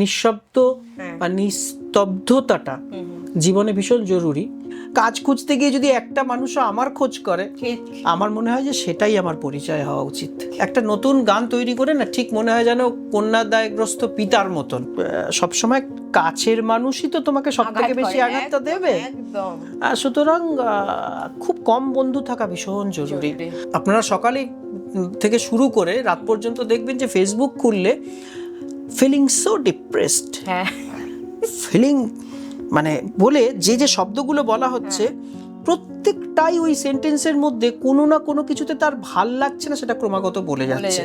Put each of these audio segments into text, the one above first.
নিঃশব্দ বা নিস্তব্ধতাটা জীবনে ভীষণ জরুরি। কাজ খুঁজতে গিয়ে যদি একটা মানুষও আমার খোঁজ করে, আমার মনে হয় যে সেটাই আমার পরিচয় হওয়া উচিত। একটা নতুন গান তৈরি করে না, ঠিক মনে হয় যেন কন্যাদায়গ্রস্ত পিতার মতন। সবসময় কাছের মানুষই তো তোমাকে সব থেকে বেশি আঘাতটা দেবে। সুতরাং খুব কম বন্ধু থাকা ভীষণ জরুরি। আপনারা সকালে থেকে শুরু করে রাত পর্যন্ত দেখবেন যে ফেসবুক খুললে ফিলিং সো ডিপ্রেসড, ফিলিং মানে বলে যে শব্দগুলো বলা হচ্ছে প্রত্যেকটাই ওই সেন্টেন্সের মধ্যে কোনো না কোনো কিছুতে তার ভাল লাগছে না, সেটা ক্রমাগত বলে যাচ্ছে।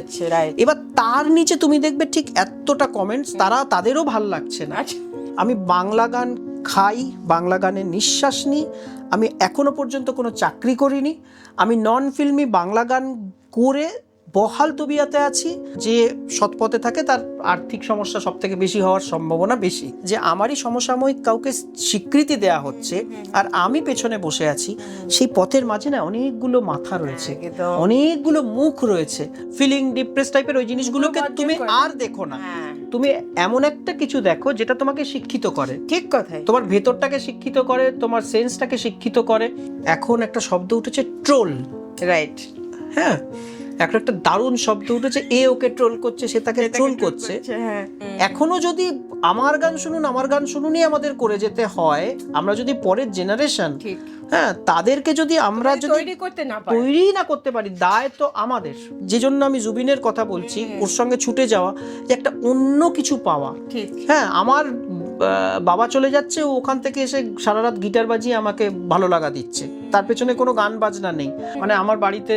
এবার তার নিচে তুমি দেখবে ঠিক এতটা কমেন্টস, তাদেরও ভাল লাগছে না। আমি বাংলা গান খাই, বাংলা গানে নিঃশ্বাস নিই, আমি এখনো পর্যন্ত কোনো চাকরি করিনি, আমি নন ফিল্মি বাংলা গান করে বহাল তবিয়াতে আছি। যে সৎপথে থাকে তার আর্থিক সমস্যা সব থেকে বেশি হওয়ার সম্ভাবনা বেশি। যে আমারই সমসাময়িক কাউকে স্বীকৃতি দেয়া হচ্ছে আর আমি পেছনে বসে আছি, সেই পথের মাঝে না অনেকগুলো মাথা রয়েছে, অনেকগুলো মুখ রয়েছে। ফিলিং ডিপ্রেস টাইপের ওই জিনিসগুলোকে তুমি আর দেখো না, তুমি এমন একটা কিছু দেখো যেটা তোমাকে শিক্ষিত করে। ঠিক কথা, তোমার ভেতরটাকে শিক্ষিত করে, তোমার সেন্সটাকে শিক্ষিত করে। এখন একটা শব্দ উঠেছে ট্রোল, রাইট? হ্যাঁ, একটা দারুণ শব্দ উঠেছে, ওকে ট্রোল করছে, সে তাকে ট্রোল করছে। এখনো যদি আমার গান শুনুনই আমাদের করে যেতে হয়, আমরা যদি পরের জেনারেশন, হ্যাঁ, তাদেরকে যদি আমরা যদি তৈরি না করতে পারি, দায় তো আমাদের। যে জন্য আমি জুবিনের কথা বলছি, ওর সঙ্গে ছুটে যাওয়া, যে একটা অন্য কিছু পাওয়া। হ্যাঁ, আমার বাবা চলে যাচ্ছে, ওখান থেকে এসে সারা রাত গিটার বাজিয়ে আমাকে ভালো লাগা দিচ্ছে, তার পেছনে কোনো গান বাজনা নেই। মানে আমার বাড়িতে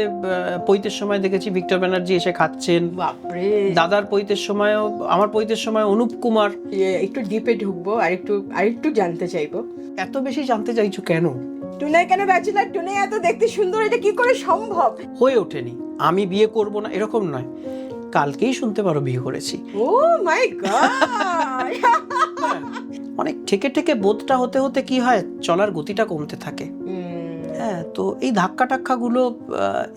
পৈতের সময় দেখেছি ভিক্টর ব্যানার্জি এসে খাচ্ছেন, দাদার পৈতের সময়ও, আমার পৈতের সময় অনুপ কুমার। একটু ডিপে ঢুকবো, আরেকটু জানতে চাইবো। এত বেশি জানতে চাইছো কেন? টুনাই কেন ব্যাচেলার? টুনাই এত দেখতে সুন্দর, এটা কি করে সম্ভব? হয়ে ওঠেনি। আমি বিয়ে করব না এরকম নয়, কালকেই শুনতে পারো বিয়ে করেছি। ও মাই গড! অনেক ঠেকে ঠেকে বোধটা হতে হতে কি হয়, চলার গতিটা কমতে থাকে। হ্যাঁ, তো এই ধাক্কা টাক্কাগুলো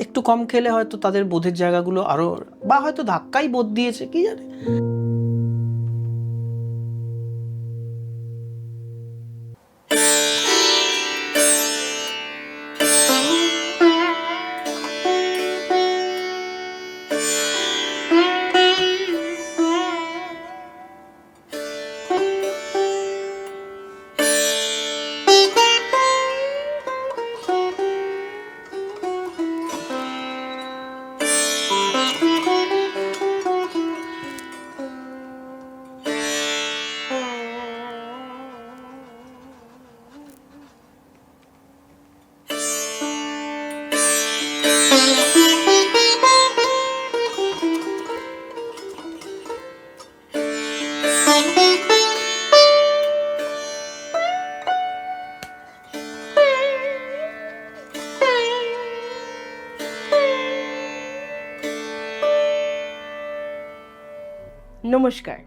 একটু কম খেলে হয়তো তাদের বোধের জায়গাগুলো আরো, বা হয়তো ধাক্কাই বোধ দিয়েছে, কি জানে। নমস্কার,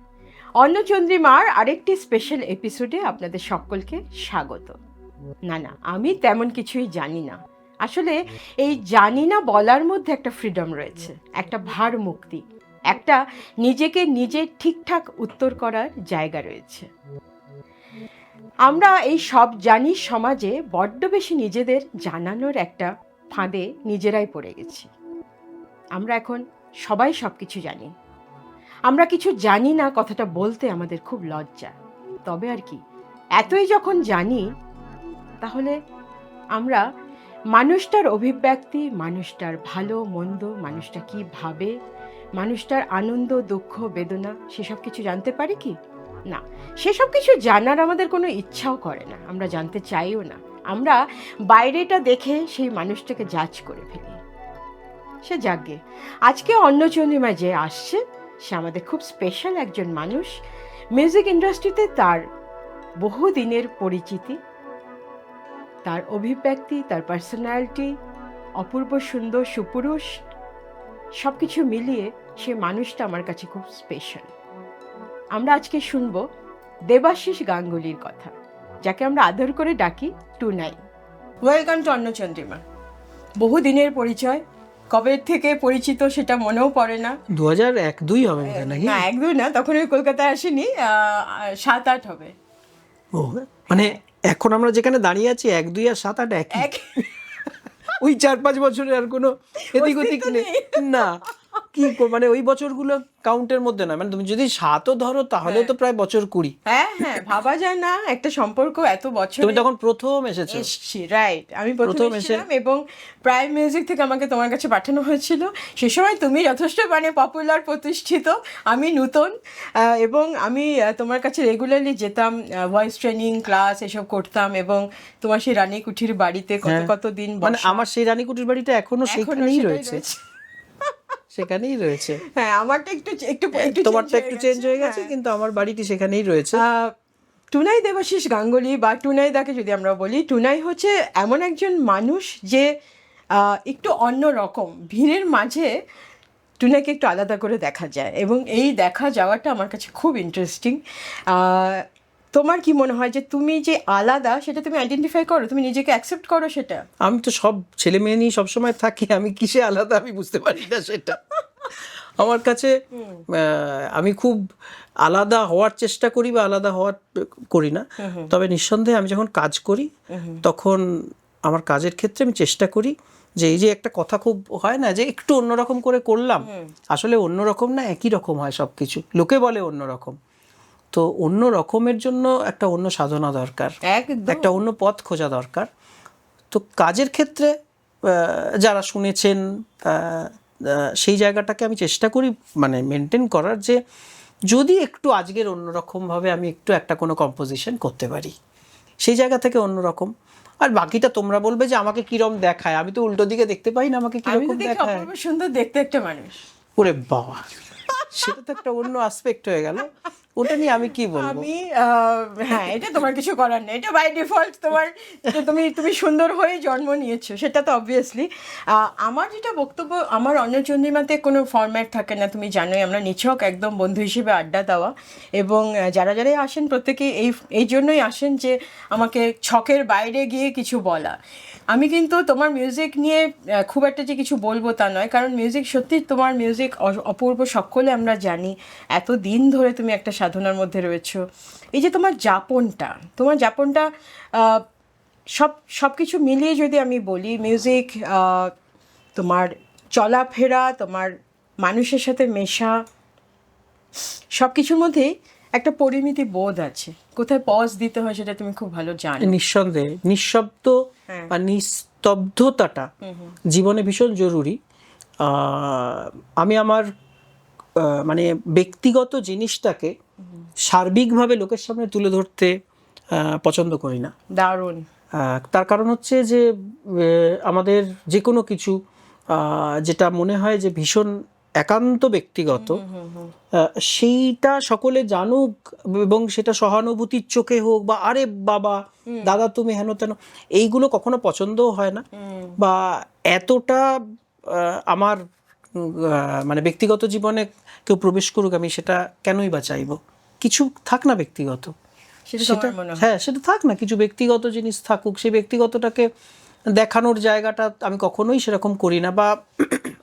অন্নচন্দ্রিমার আরেকটি স্পেশাল এপিসোডে আপনাদের সকলকে স্বাগত। না, আমি তেমন কিছুই জানি না। আসলে এই জানি না বলার মধ্যে একটা ফ্রিডম রয়েছে, একটা ভার মুক্তি, একটা নিজেকে নিজে ঠিকঠাক উত্তর করার জায়গা রয়েছে। আমরা এই সব জানি সমাজে বড্ড বেশি নিজেদের জানানোর একটা ফাঁদে নিজেরাই পড়ে গেছি। আমরা এখন সবাই সব কিছু জানি, আমরা কিছু জানি না কথাটা বলতে আমাদের খুব লজ্জা। তবে আর কি, এতই যখন জানি, তাহলে আমরা মানুষটার অভিব্যক্তি, মানুষটার ভালো মন্দ, মানুষটা কি ভাবে, মানুষটার আনন্দ দুঃখ বেদনা, সেসব কিছু জানতে পারি কি না? সেসব কিছু জানার আমাদের কোনো ইচ্ছাও করে না, আমরা জানতে চাইও না। আমরা বাইরেটা দেখে সেই মানুষটাকে জাজ করে ফেলি। সে যাগে, আজকে অন্নচন্দ্রিমা যে আসছে, সে আমাদের খুব স্পেশাল একজন মানুষ। মিউজিক ইন্ডাস্ট্রিতে তার বহুদিনের পরিচিতি, তার অভিব্যক্তি, তার পার্সোনালিটি, অপূর্ব সুন্দর সুপুরুষ, সব কিছু মিলিয়ে সে মানুষটা আমার কাছে খুব স্পেশাল। আমরা আজকে শুনব দেবাশিস গাঙ্গুলির কথা, যাকে আমরা আদর করে ডাকি টুনাই। Welcome to অন্নচন্দ্রিমা। বহুদিনের পরিচয়, কবে থেকে পরিচিত সেটা মনেও পড়ে না। 2001-2 হবে বোধহয় নাকি? না, 1-2 না, তখন আমি কলকাতায় আসিনি, 7-8 হবে। ও মানে এখন আমরা যেখানে দাঁড়িয়ে আছি 1-2 আর 7-8 একই। এক ওই 4-5 বছরের আর কোনো এদিক ওদিক নেই না। কি মানে ওই বছরগুলো কাউন্টের মধ্যে না, মানে তুমি যদি 7ও ধরো তাহলে তো প্রায় বছর 20। হ্যাঁ হ্যাঁ, ভাবা যায় না একটা সম্পর্ক এত বছর। তুমি তখন প্রথম এসেছো? এসছি, রাইট, আমি প্রথম এসেছিলাম এবং প্রাইম মিউজিক থেকে আমাকে তোমার কাছে পাঠানো হয়েছিল। সে সময় তুমি যথেষ্ট মানে পপুলার, প্রতিষ্ঠিত, আমি নূতন, এবং আমি তোমার কাছে রেগুলারলি যেতাম, ভয়েস ট্রেনিং ক্লাস এসব করতাম, এবং তোমার সেই রানীকুঠির বাড়িতে কত কত দিন মানে আমার সেই রানীকুঠির বাড়িটা এখনো সেখানেই রয়েছে, সেখানেই রয়েছে। হ্যাঁ, আমারটা একটু একটু তোমারটা একটু চেঞ্জ হয়ে গেছে, কিন্তু আমার বাড়িটি সেখানেই রয়েছে। টুনাই দেবাশিস গাঙ্গুলি বা টুনাই দাকে যদি আমরা বলি, টুনাই হচ্ছে এমন একজন মানুষ যে একটু অন্য রকম, ভিড়ের মাঝে টুনাইকে একটু আলাদা করে দেখা যায়, এবং এই দেখা যাওয়াটা আমার কাছে খুব ইন্টারেস্টিং। তোমার কি মনে হয় যে তুমি যে আলাদা সেটা তুমি আইডেন্টিফাই করো, তুমি নিজেকে অ্যাকসেপ্ট করো সেটা? আমি তো সব ছেলে মেয়ে নিয়ে সবসময় থাকি, আমি কিসে আলাদা আমি বুঝতে পারি না সেটা। আমার কাছে আমি খুব আলাদা হওয়ার চেষ্টা করি বা আলাদা হওয়ার করি না, তবে নিঃসন্দেহে আমি যখন কাজ করি তখন আমার কাজের ক্ষেত্রে আমি চেষ্টা করি যে এই যে একটা কথা খুব হয় না যে একটু অন্যরকম করে করলাম, আসলে অন্যরকম না, একই রকম হয় সব কিছু, লোকে বলে অন্যরকম, তো অন্য রকমের জন্য একটা অন্য সাধনা দরকার, একটা অন্য পথ খোঁজা দরকার। তো কাজের ক্ষেত্রে যারা শুনেছেন সেই জায়গাটাকে আমি চেষ্টা করি মানে মেনটেন করার, যে যদি একটু আজকের অন্যরকমভাবে আমি একটু একটা কোনো কম্পোজিশন করতে পারি, সেই জায়গা থেকে অন্যরকম। আর বাকিটা তোমরা বলবে যে আমাকে কিরম দেখায়, আমি তো উল্টো দিকে দেখতে পাই না আমাকে কিরকম দেখায়। সুন্দর দেখতে একটা মানুষ, ওরে বাবা, সেটা তো একটা অন্য আসপেক্ট হয়ে গেল, ওটা নিয়ে আমি কি বলবো। আমি হ্যাঁ, এটা তোমার কিছু করার নেই, এটা বাই ডিফল্ট তোমার, তুমি সুন্দর হয়ে জন্ম নিয়েছো, সেটা তো অবভিয়াসলি। আমার যেটা বক্তব্য, আমার অন্যচন্দ্রিমাতে কোনো ফরম্যাট থাকে না, তুমি জানোই আমরা নিছক একদম বন্ধু হিসেবে আড্ডা দেওয়া, এবং যারা যারাই আসেন প্রত্যেকেই এই জন্যই আসেন যে আমাকে ছকের বাইরে গিয়ে কিছু বলা। আমি কিন্তু তোমার মিউজিক নিয়ে খুব একটা যে কিছু বলবো তা নয়, কারণ মিউজিক সত্যি, তোমার মিউজিক অপূর্ব, সকলে আমরা জানি, এত দিন ধরে তুমি একটা সাধনার মধ্যে রয়েছো। এই যে তোমার যাপনটা সব কিছু মিলিয়ে যদি আমি বলি, মিউজিক, তোমার চলাফেরা, তোমার মানুষের সাথে মেশা, সব কিছুর মধ্যেই একটা পরিমিতি বোধ আছে, কোথায় পজ দিতে হয় সেটা তুমি খুব ভালো জানো। নিঃসন্দেহে নিঃশব্দ বা নিস্তব্ধতাটা জীবনে ভীষণ জরুরি। আমি আমার মানে ব্যক্তিগত জিনিসটাকে সার্বিকভাবে লোকের সামনে তুলে ধরতে পছন্দ করি না। দারুণ। তার কারণ হচ্ছে যে আমাদের যে কোনো কিছু যেটা মনে হয় যে ভীষণ একান্ত ব্যক্তিগত, সেইটা সকলে জানুক, এবং সেটা সহানুভূতির চোখে হোক বা আরে বাবা দাদা তুমি হেন তেন, এইগুলো কখনো পছন্দও হয় না, বা এতটা আমার মানে ব্যক্তিগত জীবনে কেউ প্রবেশ করুক আমি সেটা কেনই বা চাইবো। কিছু থাক না ব্যক্তিগত, সেটা হ্যাঁ সেটা থাক না, কিছু ব্যক্তিগত জিনিস থাকুক, সেই ব্যক্তিগতটাকে দেখানোর জায়গাটা আমি কখনোই সেরকম করি না। বা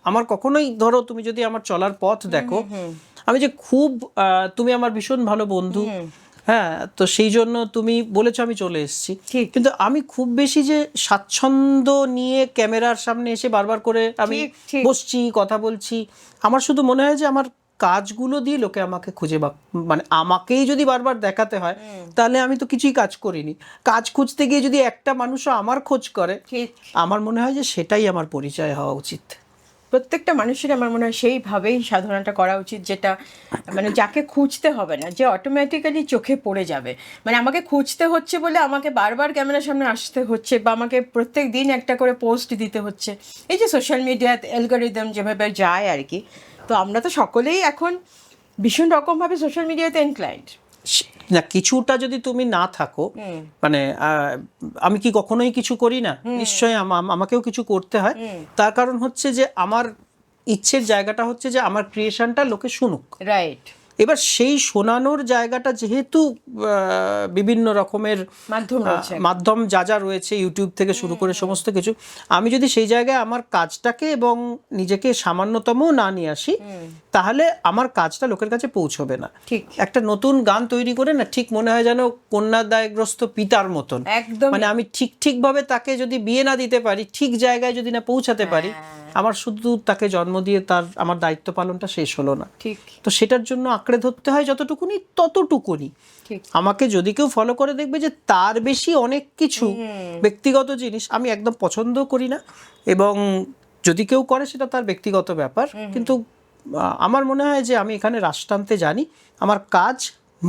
আমার কখনোই, ধরো তুমি যদি আমার চলার পথ দেখো, আমি যে খুব তুমি আমার ভীষণ ভালো বন্ধু, হ্যাঁ, তো সেই জন্য তুমি বলেছো আমি চলে এসেছি, কিন্তু আমি খুব বেশি যে স্বাচ্ছন্দ্য নিয়ে ক্যামেরার সামনে এসে বারবার করে আমি বসছি কথা বলছি, আমার শুধু মনে হয় যে আমার কাজগুলো দিয়ে লোকে আমাকে খুঁজে মানে আমাকেই যদি বারবার দেখাতে হয় তাহলে আমি তো কিছুই কাজ করিনি। কাজ খুঁজতে গিয়ে যদি একটা মানুষও আমার খোঁজ করে, আমার মনে হয় যে সেটাই আমার পরিচয় হওয়া উচিত। প্রত্যেকটা মানুষের আমার মনে হয় সেইভাবেই সাধনাটা করা উচিত, যেটা মানে যাকে খুঁজতে হবে না, যে অটোমেটিক্যালি চোখে পড়ে যাবে। মানে আমাকে খুঁজতে হচ্ছে বলে আমাকে বারবার ক্যামেরার সামনে আসতে হচ্ছে, বা আমাকে প্রত্যেক দিন একটা করে পোস্ট দিতে হচ্ছে, এই যে সোশ্যাল মিডিয়াতে অ্যালগরিদম যেভাবে যায় আর কি। তো আমরা তো সকলেই এখন ভীষণ রকমভাবে সোশ্যাল মিডিয়াতে ইনক্লাইন্ড। না, কিছুটা যদি তুমি না থাকো, মানে আমি কি কখনোই কিছু করি না? নিশ্চয়ই আমাকেও কিছু করতে হয়। তার কারণ হচ্ছে যে আমার ইচ্ছের জায়গাটা হচ্ছে যে আমার ক্রিয়েশনটা লোকে শুনুক, রাইট। এবার সেই শোনানোর জায়গাটা যেহেতু বিভিন্ন রকমের মাধ্যম যা যা রয়েছে, ইউটিউব থেকে শুরু করে সমস্ত কিছু, আমি যদি সেই জায়গায় আমার কাজটাকে এবং নিজেকে সামান্যতমও না নিয়ে আসি, তাহলে আমার কাজটা লোকের কাছে পৌঁছবে না। ঠিক একটা নতুন গান তৈরি করে না, ঠিক মনে হয় যেন কন্যাদায়গ্রস্ত পিতার মতন। একদম, মানে আমি ঠিকভাবে তাকে যদি বিয়ে না দিতে পারি, ঠিক জায়গায় যদি না পৌঁছাতে পারি, আমার শুধু তাকে জন্ম দিয়ে আমার দায়িত্ব পালনটা শেষ হলো না। ঠিক। তো সেটার জন্য আঁকড়ে ধরতে হয় যতটুকুনি ততটুকুনি। আমাকে যদি কেউ ফলো করে দেখবে যে তার বেশি অনেক কিছু ব্যক্তিগত জিনিস আমি একদম পছন্দ করি না, এবং যদি কেউ করে সেটা তার ব্যক্তিগত ব্যাপার। কিন্তু আমার মনে হয় যে আমি এখানে রাশ টানতে জানি। আমার কাজ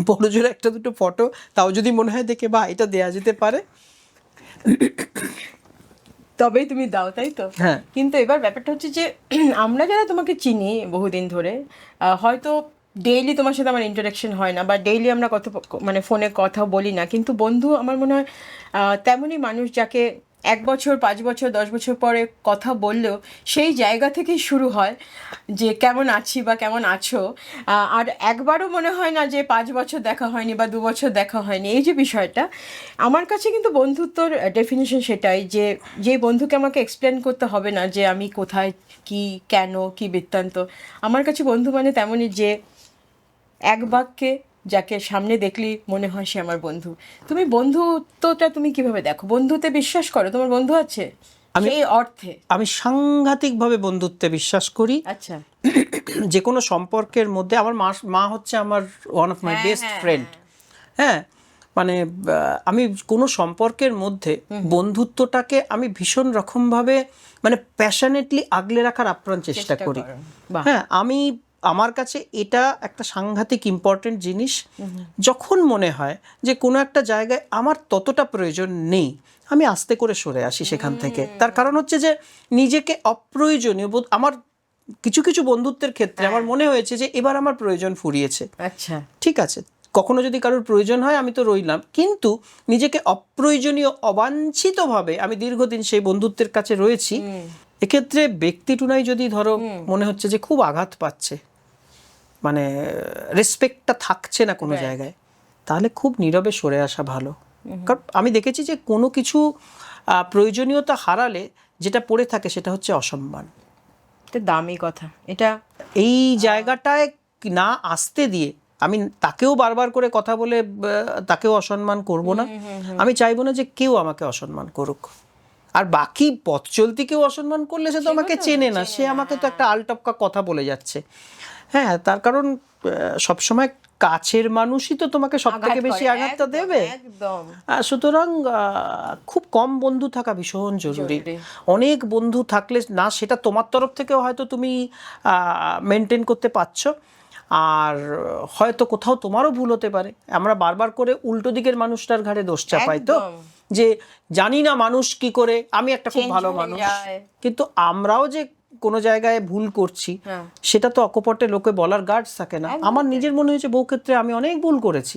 বড় জোরে একটা দুটো ফটো, তাও যদি মনে হয় দেখে বা এটা দেয়া যেতে পারে, তবেই তুমি দাও, তাই তো? হ্যাঁ। কিন্তু এবার ব্যাপারটা হচ্ছে যে আমরা যারা তোমাকে চিনি বহুদিন ধরে, হয়তো ডেইলি তোমার সাথে আমার ইন্টারাকশন হয় না, বা ডেইলি আমরা মানে ফোনে কথা বলি না, কিন্তু বন্ধু আমার মনে হয় তেমনই মানুষ যাকে 1 বছর 5 বছর 10 বছর পরে কথা বললেও সেই জায়গা থেকেই শুরু হয় যে কেমন আছি বা কেমন আছো। আর একবারও মনে হয় না যে 5 বছর দেখা হয়নি বা 2 বছর দেখা হয়নি। এই যে বিষয়টা, আমার কাছে কিন্তু বন্ধুত্বর ডেফিনিশন সেটাই, যে বন্ধুকে আমাকে এক্সপ্লেন করতে হবে না যে আমি কোথায়, কি, কেন, কি বৃত্তান্ত। আমার কাছে বন্ধু মানে তেমনই যে এক বাক্যে যাকে সামনে দেখলি মনে হয় সে আমার বন্ধু। তুমি বন্ধুত্বটা তুমি কিভাবে দেখো? বন্ধুতে বিশ্বাস করো? তোমার বন্ধু আছে সেই অর্থে? আমি সাংঘাতিকভাবে বন্ধুত্বে বিশ্বাস করি। আচ্ছা। যে কোনো সম্পর্কের মধ্যে আমার মা হচ্ছে আমার one of my best friend. হ্যাঁ, মানে আমি কোনো সম্পর্কের মধ্যে বন্ধুত্বটাকে আমি ভীষণ রকমভাবে মানে প্যাশনেটলি আগলে রাখার আপ্রাণ চেষ্টা করি। হ্যাঁ, আমার কাছে এটা একটা সাংঘাতিক ইম্পর্টেন্ট জিনিস। যখন মনে হয় যে কোনো একটা জায়গায় আমার ততটা প্রয়োজন নেই, আমি আস্তে করে সরে আসি সেখান থেকে। তার কারণ হচ্ছে যে নিজেকে অপ্রয়োজনীয় আমার কিছু কিছু বন্ধুত্বের ক্ষেত্রে আমার মনে হয়েছে যে এবার আমার প্রয়োজন ফুরিয়েছে। আচ্ছা, ঠিক আছে, কখনো যদি কারোর প্রয়োজন হয় আমি তো রইলাম, কিন্তু নিজেকে অপ্রয়োজনীয় অবাঞ্ছিতভাবে আমি দীর্ঘদিন সেই বন্ধুত্বের কাছে রয়েছি। এক্ষেত্রে ব্যক্তি টুনাই যদি ধরো মনে হচ্ছে যে খুব আঘাত পাচ্ছে, মানে রেসপেক্টটা থাকছে না কোনো জায়গায়, তাহলে খুব নীরবে সরে আসা ভালো। কারণ আমি দেখেছি যে কোনো কিছু প্রয়োজনীয়তা হারালে যেটা পড়ে থাকে সেটা হচ্ছে অসম্মান। এটা দামি কথা। এটা এই জায়গাটায় না আসতে দিয়ে আমি তাকেও বারবার করে কথা বলে তাকেও অসম্মান করব না। আমি চাইবো না যে কেউ আমাকে অসম্মান করুক। আর বাকি পথ চলতি কেউ অসম্মান করলে সে তো আমাকে চেনে না, সে আমাকে তো একটা আলটপকা কথা বলে যাচ্ছে। হ্যাঁ, তার কারণ সবসময় কাছের মানুষই তো তোমাকে সব থেকে বেশি আঘাতটা দেবে। সুতরাং খুব কম বন্ধু থাকা ভীষণ জরুরি। অনেক বন্ধু থাকলে না সেটা তোমার তরফ থেকেও হয়তো তুমি মেনটেন করতে পারছো, আর হয়তো কোথাও তোমারও ভুল হতে পারে। আমরা বারবার করে উল্টো দিকের মানুষটার ঘাড়ে দোষ চাপাই তো, যে জানি না মানুষ কি করে, আমি একটা খুব ভালো মানুষ, কিন্তু আমরাও যে কোনো জায়গায় ভুল করছি সেটা তো অকপটে লোকে বলার গার্ডস থাকে না। আমার নিজের মনে হয়েছে বহু ক্ষেত্রে আমি অনেক ভুল করেছি,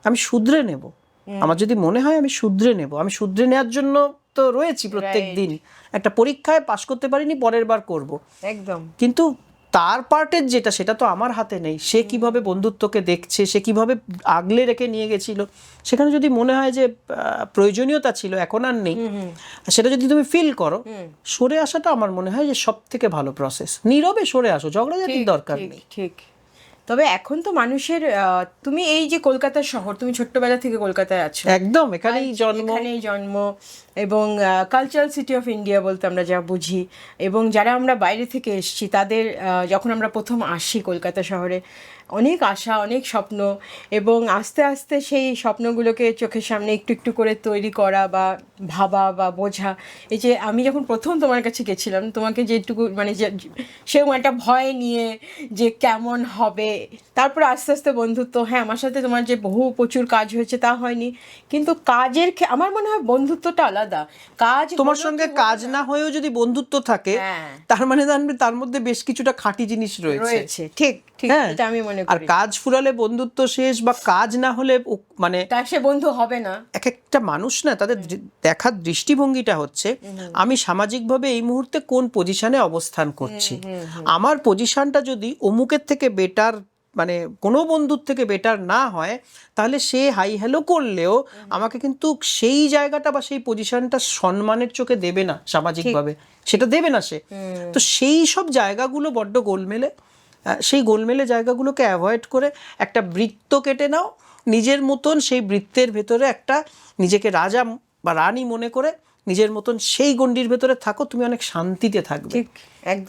আমি শুধরে নেব। আমার যদি মনে হয় আমি শুধরে নেব, আমি শুধরে নেওয়ার জন্য তো রয়েছি প্রত্যেক দিন। একটা পরীক্ষায় পাশ করতে পারিনি, পরের বার করব একদম। কিন্তু তার পার্টের যেটা সেটা তো আমার হাতে নেই। সে কিভাবে বন্ধুত্বকে দেখছে, সে কিভাবে আগলে রেখে নিয়ে গেছিল, সেখানে যদি মনে হয় যে প্রয়োজনীয়তা ছিল এখন আর নেই, সেটা যদি তুমি ফিল করো, সরে আসাটা আমার মনে হয় যে সব থেকে ভালো প্রসেস। নীরবে সরে আসো, ঝগড়াঝাটির দরকার নেই। ঠিক। তবে এখন তো মানুষের তুমি এই যে কলকাতা শহর, তুমি ছোট্টবেলা থেকে কলকাতায় আছো, একদম এখানেই জন্ম, এবং কালচারাল সিটি অফ ইন্ডিয়া বলতে আমরা যা বুঝি, এবং যারা আমরা বাইরে থেকে এসেছি তাদের যখন আমরা প্রথম আসি কলকাতা শহরে, অনেক আশা, অনেক স্বপ্ন, এবং আস্তে আস্তে সেই স্বপ্নগুলোকে চোখের সামনে একটু একটু করে তৈরি করা বা ভাবা বা বোঝা। এই যে আমি যখন প্রথম তোমার কাছে গেছিলাম, তোমাকে যেটুকু মানে সেরকম একটা ভয় নিয়ে যে কেমন হবে, তারপরে আস্তে আস্তে বন্ধুত্ব। হ্যাঁ, আমার সাথে তোমার যে প্রচুর কাজ হয়েছে তা হয়নি, কিন্তু কাজের আমার মনে হয় বন্ধুত্বটা আলাদা। কাজ তোমার সঙ্গে কাজ না হয়েও যদি বন্ধুত্ব থাকে, তার মানে তার মধ্যে বেশ কিছুটা খাঁটি জিনিস রয়েছে। ঠিক, এটা আমি মনে করি। আর কাজ ফুরালে বন্ধুত্ব শেষ, বা কাজ না হলে মানে সে বন্ধু হবে না। এক একটা মানুষ না, তাদের দেখার দৃষ্টিভঙ্গিটা হচ্ছে আমি সামাজিকভাবে এই মুহূর্তে কোন পজিশনে অবস্থান করছি। আমার পজিশনটা যদি অমুকের থেকে বেটার মানে কোনো বন্ধুর থেকে বেটার না হয়, তাহলে সে হাই হ্যালো করলেও আমাকে কিন্তু সেই জায়গাটা বা সেই পজিশনটা সম্মানের চোখে দেবে না সামাজিকভাবে, সেটা দেবে না সে। তো সেই সব জায়গাগুলো বড্ড গোলমেলে, সেই গোলমেলে জায়গাগুলোকে অ্যাভয়েড করে একটা বৃত্ত কেটে নাও নিজের মতন, সেই বৃত্তের ভেতরে একটা নিজেকে রাজা বা রানী মনে করে নিজের মতন সেই গণ্ডির ভেতরে থাকো, তুমি অনেক শান্তিতে থাকবে।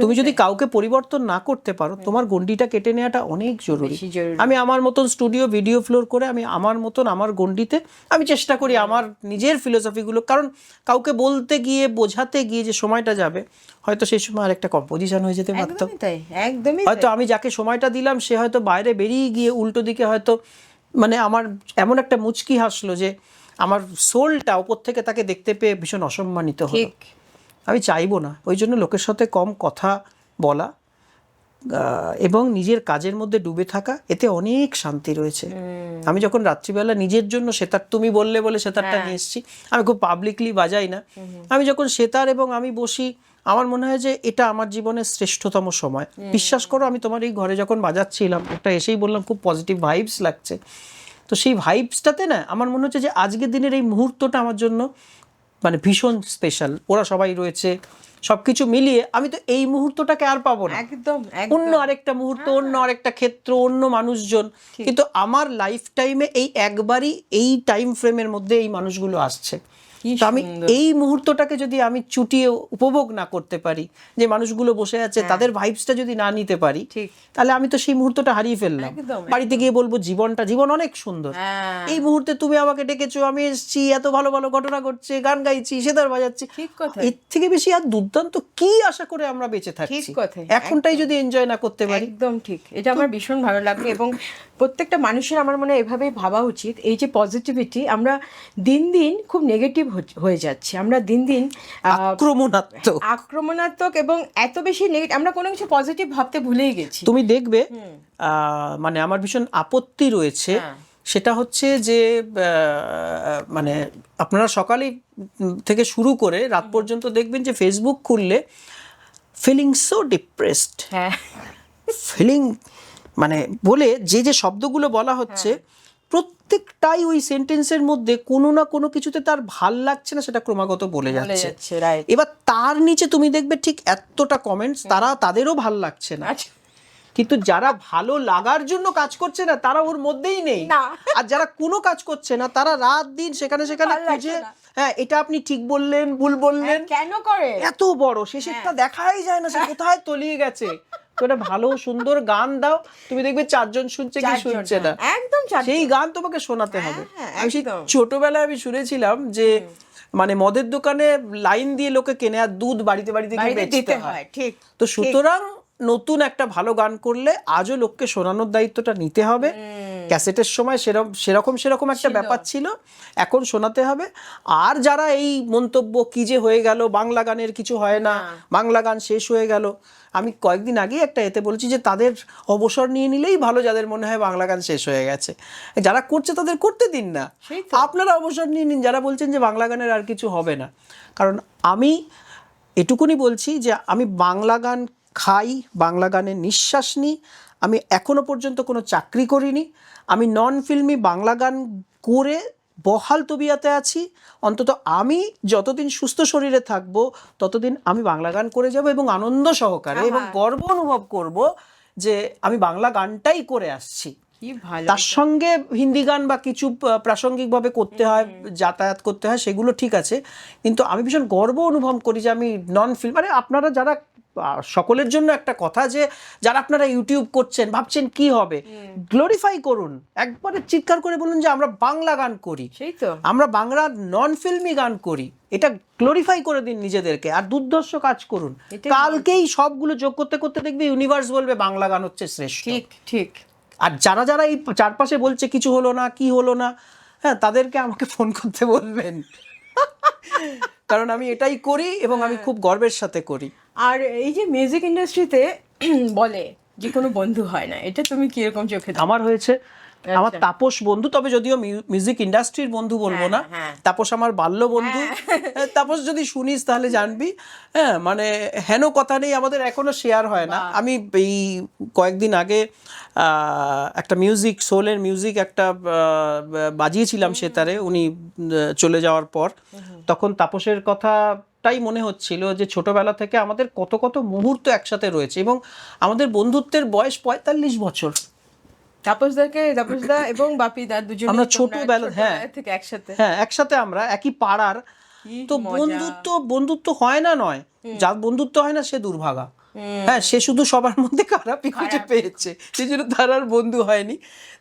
তুমি যদি কাউকে পরিবর্তন না করতে পারো, তোমার গণ্ডিটা কেটে নেওয়াটা অনেক জরুরি। আমি আমার মতন স্টুডিও ভিডিও ফ্লোর করে আমি আমার মতন আমার গণ্ডিতে আমি চেষ্টা করি আমার নিজের ফিলোসফিগুলো, কারণ কাউকে বলতে গিয়ে বোঝাতে গিয়ে যে সময়টা যাবে, হয়তো সেই সময় আর একটা কম্পোজিশন হয়ে যেতে পারত। হয়তো আমি যাকে সময়টা দিলাম সে হয়তো বাইরে বেরিয়ে গিয়ে উল্টো দিকে হয়তো মানে আমার এমন একটা মুচকি হাসলো যে আমার সোলটা ওপর থেকে তাকে দেখতে পেয়ে ভীষণ অসম্মানিত হলো। আমি চাইবো না, ওই জন্য লোকের সাথে কম কথা বলা এবং নিজের কাজের মধ্যে ডুবে থাকা, এতে অনেক শান্তি রয়েছে। আমি যখন রাত্রিবেলা নিজের জন্য সেতার, তুমি বললে বলে সেতারটা নিয়ে এসেছি, আমি খুব পাবলিকলি বাজাই না, আমি যখন সেতার এবং আমি বসি, আমার মনে হয় যে এটা আমার জীবনের শ্রেষ্ঠতম সময়। বিশ্বাস করো, আমি তোমার এই ঘরে যখন বাজাচ্ছিলাম, একটা এসেই বললাম খুব পজিটিভ ভাইবস লাগছে, তো সেই ভাইবসটাতে না আমার মনে হচ্ছে যে আজকের দিনের এই মুহূর্তটা আমার জন্য মানে ভীষণ স্পেশাল। ওরা সবাই রয়েছে, সবকিছু মিলিয়ে আমি তো এই মুহূর্তটাকে আর পাবো না, একদম অন্য আরেকটা মুহূর্ত, অন্য আরেকটা ক্ষেত্র, অন্য মানুষজন, কিন্তু আমার লাইফ টাইমে এই একবারই এই টাইম ফ্রেমের মধ্যে এই মানুষগুলো আসছে। তো আমি এই মুহূর্তটাকে যদি আমি চুটিয়ে উপভোগ না করতে পারি, যে মানুষগুলো বসে আছে তাদের ভাইবসটা যদি না নিতে পারি, তাহলে আমি তো সেই মুহূর্তটা হারিয়ে ফেললাম। বাড়িতে গিয়ে বলবো জীবন অনেক সুন্দর, এই মুহূর্তে তুমি আমাকে ডেকেছো, আমি এসেছি, এত ভালো ভালো ঘটনা ঘটছে, গান গাইছি, সেতার বাজাচ্ছি, এর থেকে বেশি আর দুর্দান্ত কি আশা করে আমরা বেঁচে থাকছি? এখনটাই যদি এনজয় না করতে পারি। একদম ঠিক, এটা আমার ভীষণ ভালো লাগলো। এবং প্রত্যেকটা মানুষের আমার মনে হয় এভাবেই ভাবা উচিত। এই যে পজিটিভিটি, আমরা দিন দিন খুব নেগেটিভ হয়ে যাচ্ছে, আমরা দিন দিন আক্রমণাত্মক এবং এত বেশি নেগেটিভ, আমরা কোনো কিছু পজিটিভ ভাবতে ভুলেই গেছি। তুমি দেখবে মানে আমার ভীষণ আপত্তি রয়েছে, সেটা হচ্ছে যে মানে আপনারা সকালে থেকে শুরু করে রাত পর্যন্ত দেখবেন যে ফেসবুক খুললে ফিলিং সো ডিপ্রেসড, ফিলিং মানে বলে যে শব্দগুলো বলা হচ্ছে, প্রত্যেকটাই ওই সেন্টেন্সের মধ্যে কোনো না কোনো কিছুতে তার ভাল লাগছে না, সেটা ক্রমাগত বলে যাচ্ছে। এবার তার নিচে তুমি দেখবে ঠিক এতটা কমেন্টস, তাদেরও ভাল লাগছে না, কিন্তু যারা ভালো লাগার জন্য কাজ করছে না তারা ওর মধ্যেই নেই, আর যারা কোনো কাজ করছে না তারা রাত দিন সেখানে খুঁজে, হ্যাঁ এটা আপনি ঠিক বললেন, ভুল বললেন, কেন করে এত বড় শেষেরটা দেখাই যায় না, সে কোথায় তলিয়ে গেছে। তোরা ভালো সুন্দর গান দাও, তুমি দেখবে 4 জন শুনছে কি শুনছে না, একদম সেই গান তোমাকে শোনাতে হবে। আমি সেই ছোটবেলায় আমি শুনেছিলাম যে মানে মদের দোকানে লাইন দিয়ে লোকে কেনে আর দুধ বাড়িতে গিয়ে বেচতে হয়। ঠিক, তো সুতরাং নতুন একটা ভালো গান করলে আজও লোককে শোনানোর দায়িত্বটা নিতে হবে। ক্যাসেটের সময় সেরকম একটা ব্যাপার ছিল, এখন শোনাতে হবে। আর যারা এই মন্তব্য কি যে হয়ে গেল, বাংলা গানের কিছু হয় না, বাংলা গান শেষ হয়ে গেল, আমি কয়েকদিন আগে একটা এতে বলেছি যে তাদের অবসর নিয়ে নিলেই ভালো, যাদের মনে হয় বাংলা গান শেষ হয়ে গেছে। যারা করছে তাদের করতে দিন না, আপনারা অবসর নিয়ে নিন যারা বলছেন যে বাংলা গানের আর কিছু হবে না। কারণ আমি এটুকুনি বলছি যে আমি বাংলা গান খাই, বাংলা গানের নিঃশ্বাস নিই। আমি এখনো পর্যন্ত কোনো চাকরি করিনি, আমি নন ফিল্মি বাংলা গান করে বহাল তবিয়াতে আছি। অন্তত আমি যতদিন সুস্থ শরীরে থাকবো ততদিন আমি বাংলা গান করে যাব, এবং আনন্দ সহকারে এবং গর্ব অনুভব করব যে আমি বাংলা গানটাই করে আসছি। তার সঙ্গে হিন্দি গান বা কিছু প্রাসঙ্গিকভাবে করতে হয়, যাতায়াত করতে হয়, সেগুলো ঠিক আছে, কিন্তু আমি ভীষণ গর্ব অনুভব করি যে আমি নন ফিল্ম, মানে আপনারা যারা সকলের জন্য একটা কথা, যে যারা আপনারা ইউটিউব করছেন ভাবছেন কি হবে, গ্লোরিফাই করুন, একবারে চিৎকার করে বলুন যে আমরা বাংলা গান করি, সেই তো আমরা বাংলা নন ফিল্মি গান করি, এটা গ্লোরিফাই করে দিন নিজেদেরকে, আর দুর্ধর্ষ কাজ করুন। কালকেই সবগুলো যোগ করতে করতে দেখবে ইউনিভার্স বলবে বাংলা গান হচ্ছে শ্রেষ্ঠ। ঠিক। আর যারা এই চারপাশে বলছে কিছু হলো না, কি হলো না, হ্যাঁ তাদেরকে আমাকে ফোন করতে বলবেন, কারণ আমি এটাই করি এবং আমি খুব গর্বের সাথে করি। আর এই যে মিউজিক ইন্ডাস্ট্রিতে বলে যে কোনো বন্ধু হয় না, এটা তুমি কিরকম চোখে? আমার হয়েছে, আমার তাপস বন্ধু, তবে যদিও মিউজিক ইন্ডাস্ট্রির বন্ধু বলবো না, তাপস আমার বাল্য বন্ধু। তাপস যদি শুনিস তাহলে জানবি, হ্যাঁ মানে হেন কথা নেই, আমাদের এখনো শেয়ার হয় না। আমি এই কয়েকদিন আগে একটা মিউজিক, সোলের মিউজিক একটা বাজিয়েছিলাম সেতারে, উনি চলে যাওয়ার পর। তখন তাপসের কথাটাই মনে হচ্ছিল যে ছোটবেলা থেকে আমাদের কত কত মুহূর্ত একসাথে রয়েছে, এবং আমাদের বন্ধুত্বের বয়স 45 বছর। তাপসদা এবং বাপিদা দুজনে আমরা ছোটবেলা থেকে একসাথে, একসাথে আমরা একই পাড়ার। তো বন্ধুত্ব হয় না নয়, যার বন্ধুত্ব হয় না সে দুর্ভাগা। হ্যাঁ, সে শুধু সবার মধ্যে খারাপই খুঁজে পেয়েছে, সেই জন্য তার আর বন্ধু হয়নি।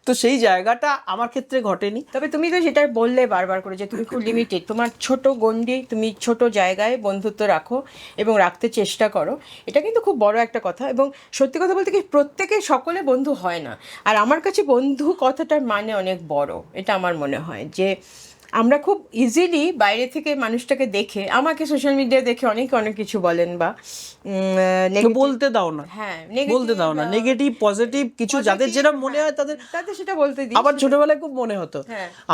তো সেই জায়গাটা আমার ক্ষেত্রে ঘটেনি। তবে তুমি তো যেটা বললে বারবার করে যে তুমি খুব লিমিটেড, তোমার ছোট গণ্ডি, তুমি ছোট জায়গায় বন্ধুত্ব রাখো এবং রাখতে চেষ্টা করো, এটা কিন্তু খুব বড় একটা কথা। এবং সত্যি কথা বলতে কি, প্রত্যেকে সকলে বন্ধু হয় না। আর আমার কাছে বন্ধু কথাটার মানে অনেক বড়, এটা আমার মনে হয় যে আমরা খুব ইজিলি বাইরে থেকে মানুষটাকে দেখে, আমাকে সোশ্যাল মিডিয়া দেখে অনেকে অনেক কিছু বলেন বা বলতে দাও না, বলতে দাও না, নেগেটিভ পজিটিভ কিছু যাদের যেটা মনে হয় তাদের সেটা বলতে দিই। আবার ছোটবেলায় খুব মনে হতো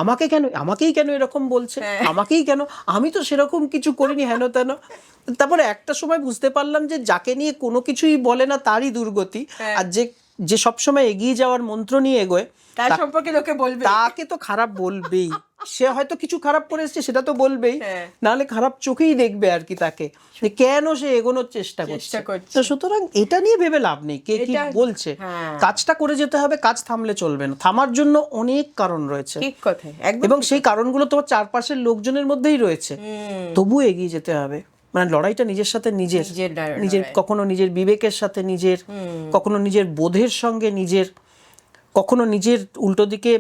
আমাকেই কেন এরকম বলছে, আমাকেই কেন, আমি তো সেরকম কিছু করিনি, হেন তেন। তারপরে একটা সময় বুঝতে পারলাম যে যাকে নিয়ে কোনো কিছুই বলে না তারই দুর্গতি, আর যে সবসময় এগিয়ে যাওয়ার মন্ত্র নিয়ে এগোয় তার সম্পর্কে লোকে বলবে, তাকে তো খারাপ বলবেই। সে হয়তো কিছু খারাপ করে এসছে সেটা তো বলবেই, নাহলে খারাপ চোখেই দেখবে আর কি তাকে, যে কেন সে এগোনোর চেষ্টা করছে। তো সুতরাং এটা নিয়ে ভেবে লাভ নেই কে কি বলছে, কাজটা করে যেতে হবে, কাজ থামলে চলবে না, থামার জন্য অনেক কারণ রয়েছে, এবং সেই কারণগুলো তোমার চারপাশের লোকজনের মধ্যেই রয়েছে, তবু এগিয়ে যেতে হবে। মানে লড়াইটা নিজের সাথে নিজের, কখনো নিজের বিবেকের সাথে নিজের, কখনো নিজের বোধের সঙ্গে নিজের, কখনো নিজের উল্টো দিকে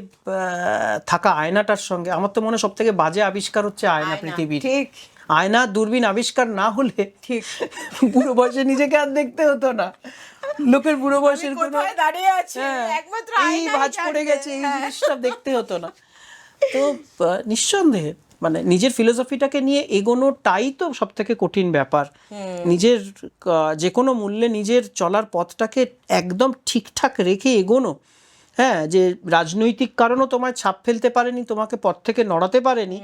থাকা আয়নাটার সঙ্গে। আমার তো মনে হয় সব থেকে বাজে আবিষ্কার হচ্ছে আয়না পৃথিবীর। আয়না দূরবীন আবিষ্কার না হলে বুড়ো বয়সে নিজেকে আর দেখতে হতো না। লোকের বুড়ো বয়সের কোনো এই ভাঁজ পড়ে গেছে এই জিনিসটা দেখতে হতো না। তো নিঃসন্দেহে মানে নিজের ফিলোসফিটাকে নিয়ে এগোনোটাই তো সব থেকে কঠিন ব্যাপার। নিজের যে কোনো মূল্যে নিজের চলার পথটাকে একদম ঠিকঠাক রেখে এগোনো। হ্যাঁ, যে রাজনৈতিক কারণও তোমায় ছাপ ফেলতে পারেনি, তোমাকে পথ থেকে নড়াতে পারেনি,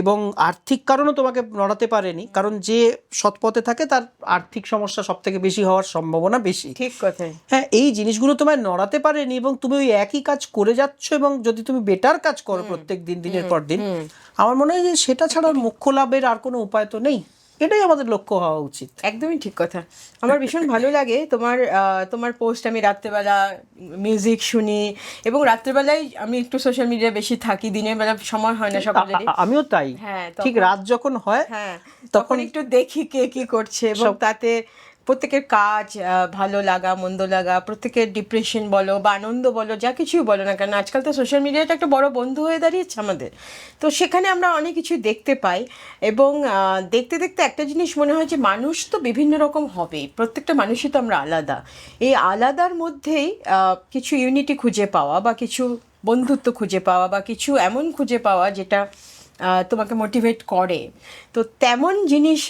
এবং আর্থিক কারণও তোমাকে নড়াতে পারেনি, কারণ যে সৎ পথে থাকে তার আর্থিক সমস্যা সব থেকে বেশি হওয়ার সম্ভাবনা বেশি। ঠিক কথা। হ্যাঁ, এই জিনিসগুলো তোমায় নড়াতে পারেনি, এবং তুমি ওই একই কাজ করে যাচ্ছ, এবং যদি তুমি বেটার কাজ করো প্রত্যেক দিন, দিনের পর দিন, আমার মনে হয় যে সেটা ছাড়া মোক্ষ লাভের আর কোনো উপায় তো নেই। এটাই আমাদের লক্ষ্য হওয়া উচিত। একদমই ঠিক কথা। আমার ভীষণ ভালো লাগে তোমার পোস্ট। আমি রাত্রেবেলা মিউজিক শুনি, এবং রাত্রেবেলায় আমি একটু সোশ্যাল মিডিয়া বেশি থাকি, দিনের বেলা সময় হয় না সকলেরই। আমিও তাই, ঠিক রাত যখন হয় তখন একটু দেখি কে কি করছে, এবং তাতে প্রত্যেকের কাজ, ভালো লাগা মন্দ লাগা, প্রত্যেকের ডিপ্রেশন বলো বা আনন্দ বলো, যা কিছুই বলো না কেন, আজকাল তো সোশ্যাল মিডিয়াটা একটা বড় বন্ধু হয়ে দাঁড়িয়েছে আমাদের। তো সেখানে আমরা অনেক কিছু দেখতে পাই, এবং দেখতে দেখতে একটা জিনিস মনে হয় যে মানুষ তো বিভিন্ন রকম হবেই, প্রত্যেকটা মানুষই তো আমরা আলাদা। এই আলাদার মধ্যেই কিছু ইউনিটি খুঁজে পাওয়া, বা কিছু বন্ধুত্ব খুঁজে পাওয়া, বা কিছু এমন খুঁজে পাওয়া যেটা তোমাকে মোটিভেট করে। তো তেমন জিনিস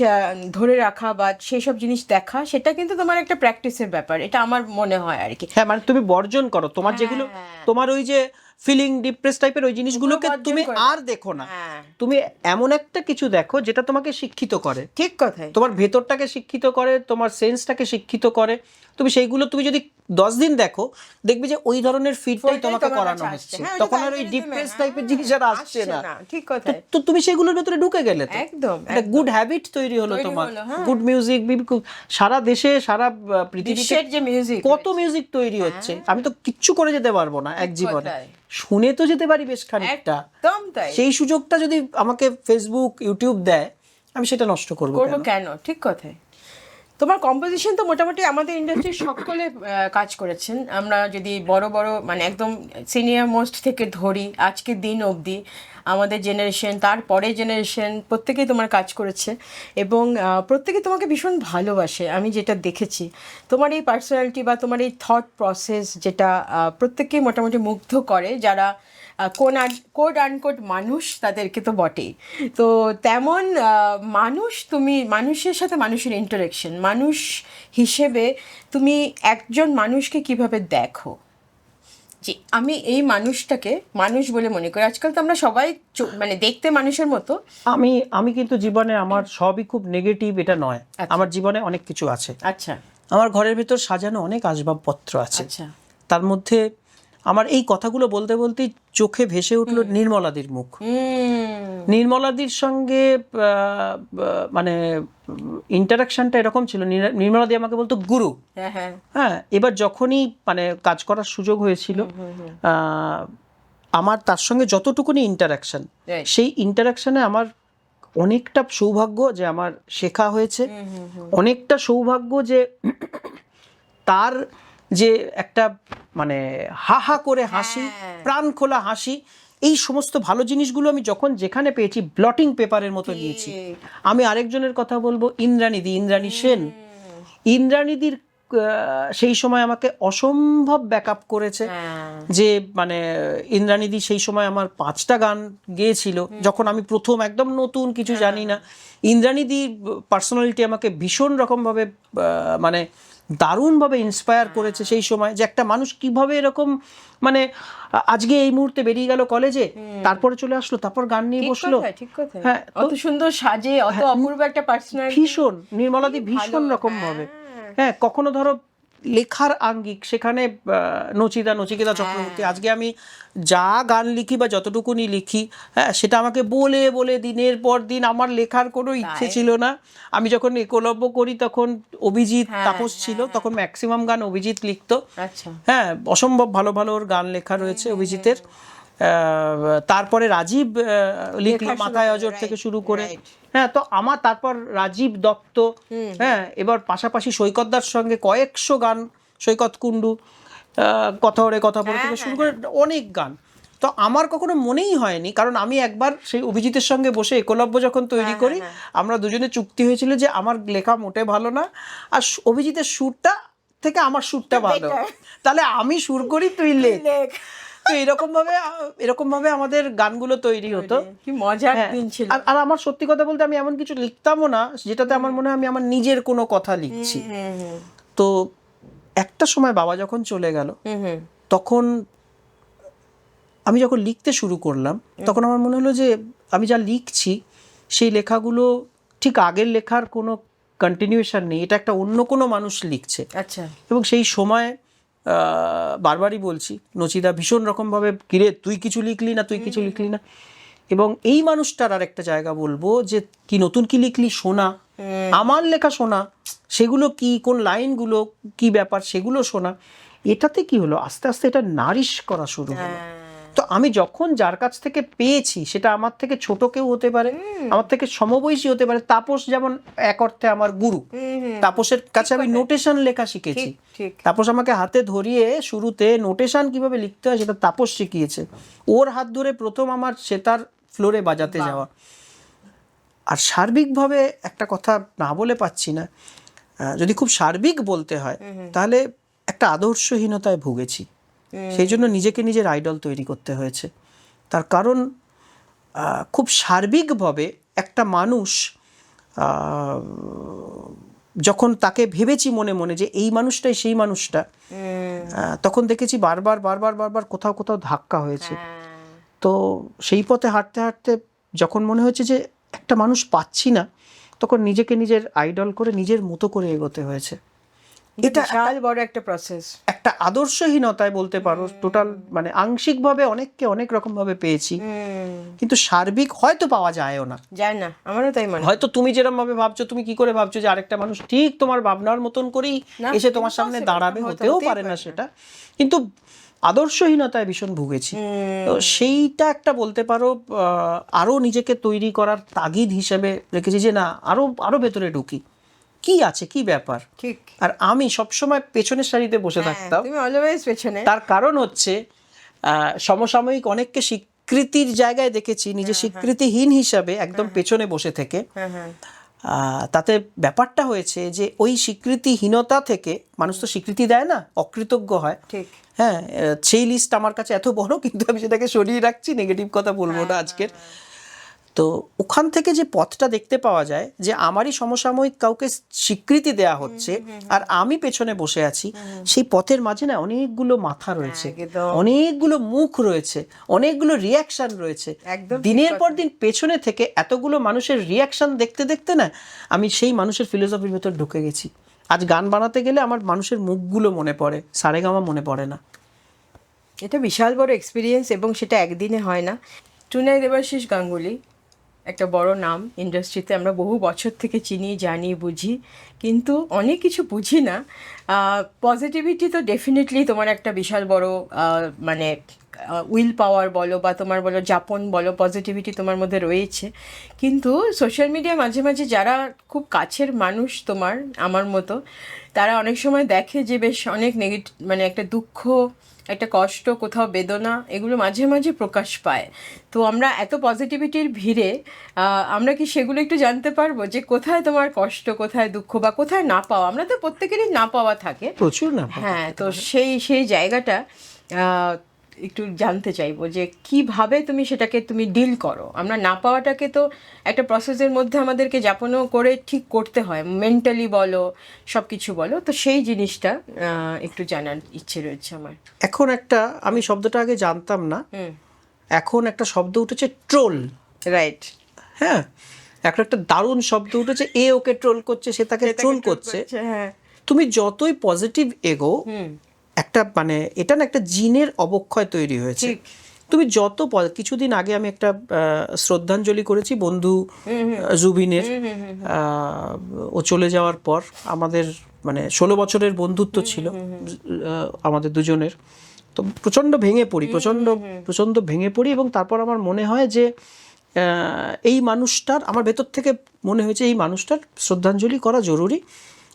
ধরে রাখা বা সেই সব জিনিস দেখা, সেটা কিন্তু তোমার একটা প্র্যাকটিসের ব্যাপার, এটা আমার মনে হয় আর কি। হ্যাঁ, মানে তুমি বর্জন করো তোমার যেগুলো, তোমার ওই যে ফিলিং ডিপ্রেস টাইপের ওই জিনিসগুলোকে তুমি আর দেখো না, তুমি এমন একটা কিছু দেখো যেটা তোমাকে শিক্ষিত করে। ঠিক কথাই, তোমার ভেতরটাকে শিক্ষিত করে, তোমার সেন্সটাকে শিক্ষিত করে। তুমি সেইগুলো তুমি যদি 10 দিন দেখো, দেখবে যে ওই ধরনের ফিডটাই তোমাকে করানো হচ্ছে, তখন আর ওই ডিপ্রেস টাইপের জিনিস আর আসছে না। ঠিক কথা। তো তুমি সেগুলোর ভেতরে ঢুকে গেলে তো একদম একটা গুড হ্যাবিট তৈরি হলো তোমার। গুড মিউজিক, সারা দেশে সারা পৃথিবীতে যে মিউজিক, কত মিউজিক তৈরি হচ্ছে, আমি তো কিচ্ছু করে যেতে পারবো না এক জীবনে, শুনে তো যেতে পারি বেশ খানিকটা। সেই সুযোগটা যদি আমাকে ফেসবুক ইউটিউব দেয়, আমি সেটা নষ্ট করবো কেন? ঠিক কথাই। তোমার কম্পোজিশন তো মোটামুটি আমাদের ইন্ডাস্ট্রির সকলে কাজ করেছেন। আমরা যদি বড় বড় মানে একদম সিনিয়র মোস্ট থেকে ধরি, আজকের দিন অবধি আমাদের জেনারেশন, তারপরে জেনারেশন, প্রত্যেকেই তোমার কাজ করেছে, এবং প্রত্যেকে তোমাকে ভীষণ ভালোবাসে। আমি যেটা দেখেছি তোমার এই পার্সোনালিটি বা তোমার এই থট প্রসেস, যেটা প্রত্যেককেই মোটামুটি মুগ্ধ করে, যারা কোড আনকোড মানুষ তাদেরকে তো বটেই। তো তেমন মানুষ, তুমি মানুষের সাথে মানুষের ইন্টারেকশন, মানুষ হিসেবে তুমি একজন মানুষকে কিভাবে দেখো, যে আমি এই মানুষটাকে মানুষ বলে মনে করি। আজকাল তো আমরা সবাই মানে দেখতে মানুষের মতো। আমি কিন্তু জীবনে আমার সবই খুব নেগেটিভ এটা নয়। আমার জীবনে অনেক কিছু আছে। আচ্ছা, আমার ঘরের ভেতর সাজানো অনেক আসবাবপত্র আছে। আচ্ছা, তার মধ্যে আমার এই কথাগুলো বলতে বলতেই চোখে ভেসে উঠলো নির্মলাদির মুখ। নির্মলাদির সঙ্গে মানে ইন্টারাকশনটা এরকম ছিল, নির্মলাদি আমাকে বলতো গুরু। হ্যাঁ, এবার যখনই মানে কাজ করার সুযোগ হয়েছিল, আমার তার সঙ্গে যতটুকুনি ইন্টারাকশন, সেই ইন্টারাকশনে আমার অনেকটা সৌভাগ্য যে আমার শেখা হয়েছে, অনেকটা সৌভাগ্য যে তার যে একটা মানে হা হা করে হাসি, প্রাণ খোলা হাসি, এই সমস্ত ভালো জিনিসগুলো আমি যখন যেখানে পেয়েছি ব্লটিং পেপারের মতো নিয়েছি। আমি আরেকজনের কথা বলবো, ইন্দ্রাণী সেন। ইন্দ্রাণীদির সেই সময় আমাকে অসম্ভব ব্যাকআপ করেছে। যে মানে ইন্দ্রাণীদি সেই সময় আমার 5টা গান গেয়েছিল যখন আমি প্রথম একদম নতুন কিছু জানি না। ইন্দ্রাণীদির পার্সোনালিটি আমাকে ভীষণ রকমভাবে মানে দারুণভাবে ইন্সপায়ার করেছে সেই সময়, যে একটা মানুষ কিভাবে এরকম মানে আজকে এই মুহূর্তে বেরিয়ে গেল কলেজে, তারপরে চলে আসলো, তারপর গান নিয়ে বসলো। হ্যাঁ, অত সুন্দর সাজে, অত অপূর্ব একটা পার্সোনালিটি। ভীষণ নির্মলাদি ভীষণ রকম ভাবে। হ্যাঁ, কখনো ধরো লেখার আঙ্গিক, সেখানে নচিকেতা চক্রবর্তী, আজকে আমি যা গান লিখি বা যতটুকুনি লিখি, হ্যাঁ, সেটা আমাকে বলে বলে দিনের পর দিন আমার লেখার কোনো ইচ্ছে ছিল না। আমি যখন একলব্য করি তখন অভিজিৎ তাপস ছিল, তখন ম্যাক্সিমাম গান অভিজিৎ লিখতো। হ্যাঁ, অসম্ভব ভালো ভালো ওর গান লেখা রয়েছে অভিজিতের। তারপরে রাজীব লিখলো মাথায় অজর থেকে শুরু করে। হ্যাঁ, তো আমার তারপর রাজীব দত্ত, হ্যাঁ, এবার পাশাপাশি সৈকতদার সঙ্গে কয়েকশো গান, সৈকত কুণ্ডু, কথা ওরে কথা পড়ে থেকে শুরু করে অনেক গান। তো আমার কখনো মনেই হয়নি, কারণ আমি একবার সেই অভিজিতের সঙ্গে বসে একলব্য যখন তৈরি করি, আমরা দুজনে চুক্তি হয়েছিল যে আমার লেখা মোটে ভালো না, আর অভিজিতের সুরটা থেকে আমার সুরটা ভালো, তাহলে আমি সুর করি, তুই লেখ। তো এরকম ভাবে আমাদের গানগুলো তৈরি হতো। কি মজার দিন ছিল। আর আমার সত্যি কথা বলতে আমি এমন কিছু লিখতামও না যেটাতে আমার মনে হয় আমি আমার নিজের কোনো কথা লিখছি। তো একটা সময় বাবা যখন চলে গেল, তখন আমি যখন লিখতে শুরু করলাম, তখন আমার মনে হলো যে আমি যা লিখছি সেই লেখাগুলো ঠিক আগের লেখার কোনো কন্টিনিউয়েশন নেই, এটা একটা অন্য কোনো মানুষ লিখছে। আচ্ছা। এবং সেই সময় বারবারই বলছি, নচিদা ভীষণ রকমভাবে, কিরে তুই কিছু লিখলি না। এবং এই মানুষটার আর একটা জায়গা বলবো, যে কি নতুন কি লিখলি, শোনা, আমার লেখা শোনা, সেগুলো কি, কোন লাইনগুলো কি ব্যাপার, সেগুলো শোনা। এটাতে কি হলো, আস্তে আস্তে এটা নারিশ করা শুরু হলো। তো আমি যখন যার কাছ থেকে পেয়েছি, সেটা আমার থেকে ছোট কেউ হতে পারে, আমার থেকে সমবয়সী হতে পারে। তাপস যেমন এক অর্থে আমার গুরু। তাপসের কাছে আমি নোটেশন লেখা শিখেছি। তাপস আমাকে হাতে ধরিয়ে শুরুতে নোটেশন কিভাবে লিখতে হয় সেটা তাপস শিখিয়েছে। ওর হাত ধরে প্রথম আমার সেতার ফ্লোরে বাজাতে যাওয়া। আর সার্বিকভাবে একটা কথা না বলে পাচ্ছি না, যদি খুব সার্বিক বলতে হয়, তাহলে একটা আদর্শহীনতায় ভুগেছি। সেই জন্য নিজেকে নিজের আইডল তৈরি করতে হয়েছে। তার কারণ খুব সার্বিকভাবে একটা মানুষ, যখন তাকে ভেবেছি মনে মনে যে এই মানুষটাই সেই মানুষটা, তখন দেখেছি বারবার কোথাও ধাক্কা হয়েছে। তো সেই পথে হাঁটতে হাঁটতে যখন মনে হয়েছে যে একটা মানুষ পাচ্ছি না, তখন নিজেকে নিজের আইডল করে নিজের মতো করে এগোতে হয়েছে। এটা বিশাল বড় একটা প্রসেস, একটা আদর্শহীনতায় বলতে পারো। টোটাল মানে আংশিকভাবে অনেককে অনেক রকম ভাবে পেয়েছি, কিন্তু সার্বিক হয়তো পাওয়া যায়ও না। আমারও তাই মনে হয়। হয়তো তুমি যেরকম ভাবে ভাবছো, তুমি কি করে ভাবছো যে আরেকটা মানুষ ঠিক তোমার ভাবনার মতন করেই এসে তোমার সামনে দাঁড়াবে, হতেও পারে না সেটা। কিন্তু আদর্শহীনতায় ভীষণ ভুগেছি। তো সেইটা একটা বলতে পারো আরো নিজেকে তৈরি করার তাগিদ হিসেবে রেখেছি, যে না আরো ভেতরে ঢুকি, কি আছে, কি ব্যাপার। ঠিক। আর আমি সবসময় পেছনের সারিতে বসে থাকতাম। তুমি অলওয়েজ পেছনে। তার কারণ হচ্ছে সমসাময়িক অনেককে স্বীকৃতির জায়গায় দেখেছি, নিজে স্বীকৃতিহীন হিসাবে একদম পেছনে বসে থেকে। তাতে ব্যাপারটা হয়েছে যে ওই স্বীকৃতিহীনতা থেকে মানুষ তো স্বীকৃতি দেয় না, অকৃতজ্ঞ হয়। ঠিক। হ্যাঁ, সেই লিস্ট আমার কাছে এত বড়, কিন্তু আমি সেটাকে সরিয়ে রাখছি, নেগেটিভ কথা বলবো না আজকের। তো ওখান থেকে যে পথটা দেখতে পাওয়া যায় যে আমারই সমসাময়িক কাউকে স্বীকৃতি দেয়া হচ্ছে আর আমি পেছনে বসে আছি, সেই পথের মাঝে না অনেকগুলো মাথা রয়েছে, অনেকগুলো মুখ রয়েছে, অনেকগুলো রিয়াকশন রয়েছে। দিনের পর দিন পেছনে থেকে এতগুলো মানুষের রিয়াকশন দেখতে দেখতে না আমি সেই মানুষের ফিলোসফির ভেতর ঢুকে গেছি। আজ গান বানাতে গেলে আমার মানুষের মুখগুলো মনে পড়ে, সারেগামা মনে পড়ে না। এটা বিশাল বড় এক্সপিরিয়েন্স, এবং সেটা একদিনে হয় না। টুনাই দেবাশিস গাঙ্গুলি একটা বড় নাম ইন্ডাস্ট্রিতে, আমরা বহু বছর থেকে চিনি, জানি, বুঝি, কিন্তু অনেক কিছু বুঝি না। পজিটিভিটি তো ডেফিনেটলি তোমার একটা বিশাল বড় মানে উইল পাওয়ার বলো বা তোমার বলো যাপন বলো, পজিটিভিটি তোমার মধ্যে রয়েছে। কিন্তু সোশ্যাল মিডিয়া মাঝে মাঝে যারা খুব কাছের মানুষ তোমার, আমার মতো, তারা অনেক সময় দেখে যে বেশ অনেক নেগেটিভ, মানে একটা দুঃখ, একটা কষ্ট, কোথাও বেদনা, এগুলো মাঝে মাঝে প্রকাশ পায়। তো আমরা এত পজিটিভিটির ভিড়ে আমরা কি সেগুলো একটু জানতে পারবো যে কোথায় তোমার কষ্ট, কোথায় দুঃখ, বা কোথায় না পাওয়া? আমরা তো প্রত্যেকেরই না পাওয়া থাকে, প্রচুর না। হ্যাঁ, তো সেই জায়গাটা একটু জানতে চাইবো যে কিভাবে তুমি সেটাকে তুমি ডিল করো। আমরা না পাওয়াটাকে তো একটা প্রসেসের মধ্যে আমাদেরকে যাপনও করে ঠিক করতে হয়, মেন্টালি বলো, সব কিছু বলো। তো সেই জিনিসটা একটু জানার ইচ্ছে রয়েছে আমার। এখন একটা, আমি শব্দটা আগে জানতাম না, এখন একটা শব্দ উঠেছে ট্রোল। রাইট। হ্যাঁ, একটা দারুণ শব্দ উঠেছে, এ ওকে ট্রোল করছে, সে তাকে ট্রোল করছে। হ্যাঁ, তুমি যতই পজিটিভ এগো, একটা মানে এটা না একটা জিনের অবক্ষয় তৈরি হয়েছে। তুমি যত কিছুদিন আগে আমি একটা শ্রদ্ধাঞ্জলি করেছি বন্ধু জুবিনের, ও চলে যাওয়ার পর আমাদের মানে 16 বছরের বন্ধুত্ব ছিল আমাদের দুজনের। তো প্রচণ্ড ভেঙে পড়ি, প্রচণ্ড ভেঙে পড়ি, এবং তারপর আমার মনে হয় যে এই মানুষটার, আমার ভেতর থেকে মনে হয়েছে এই মানুষটার শ্রদ্ধাঞ্জলি করা জরুরি,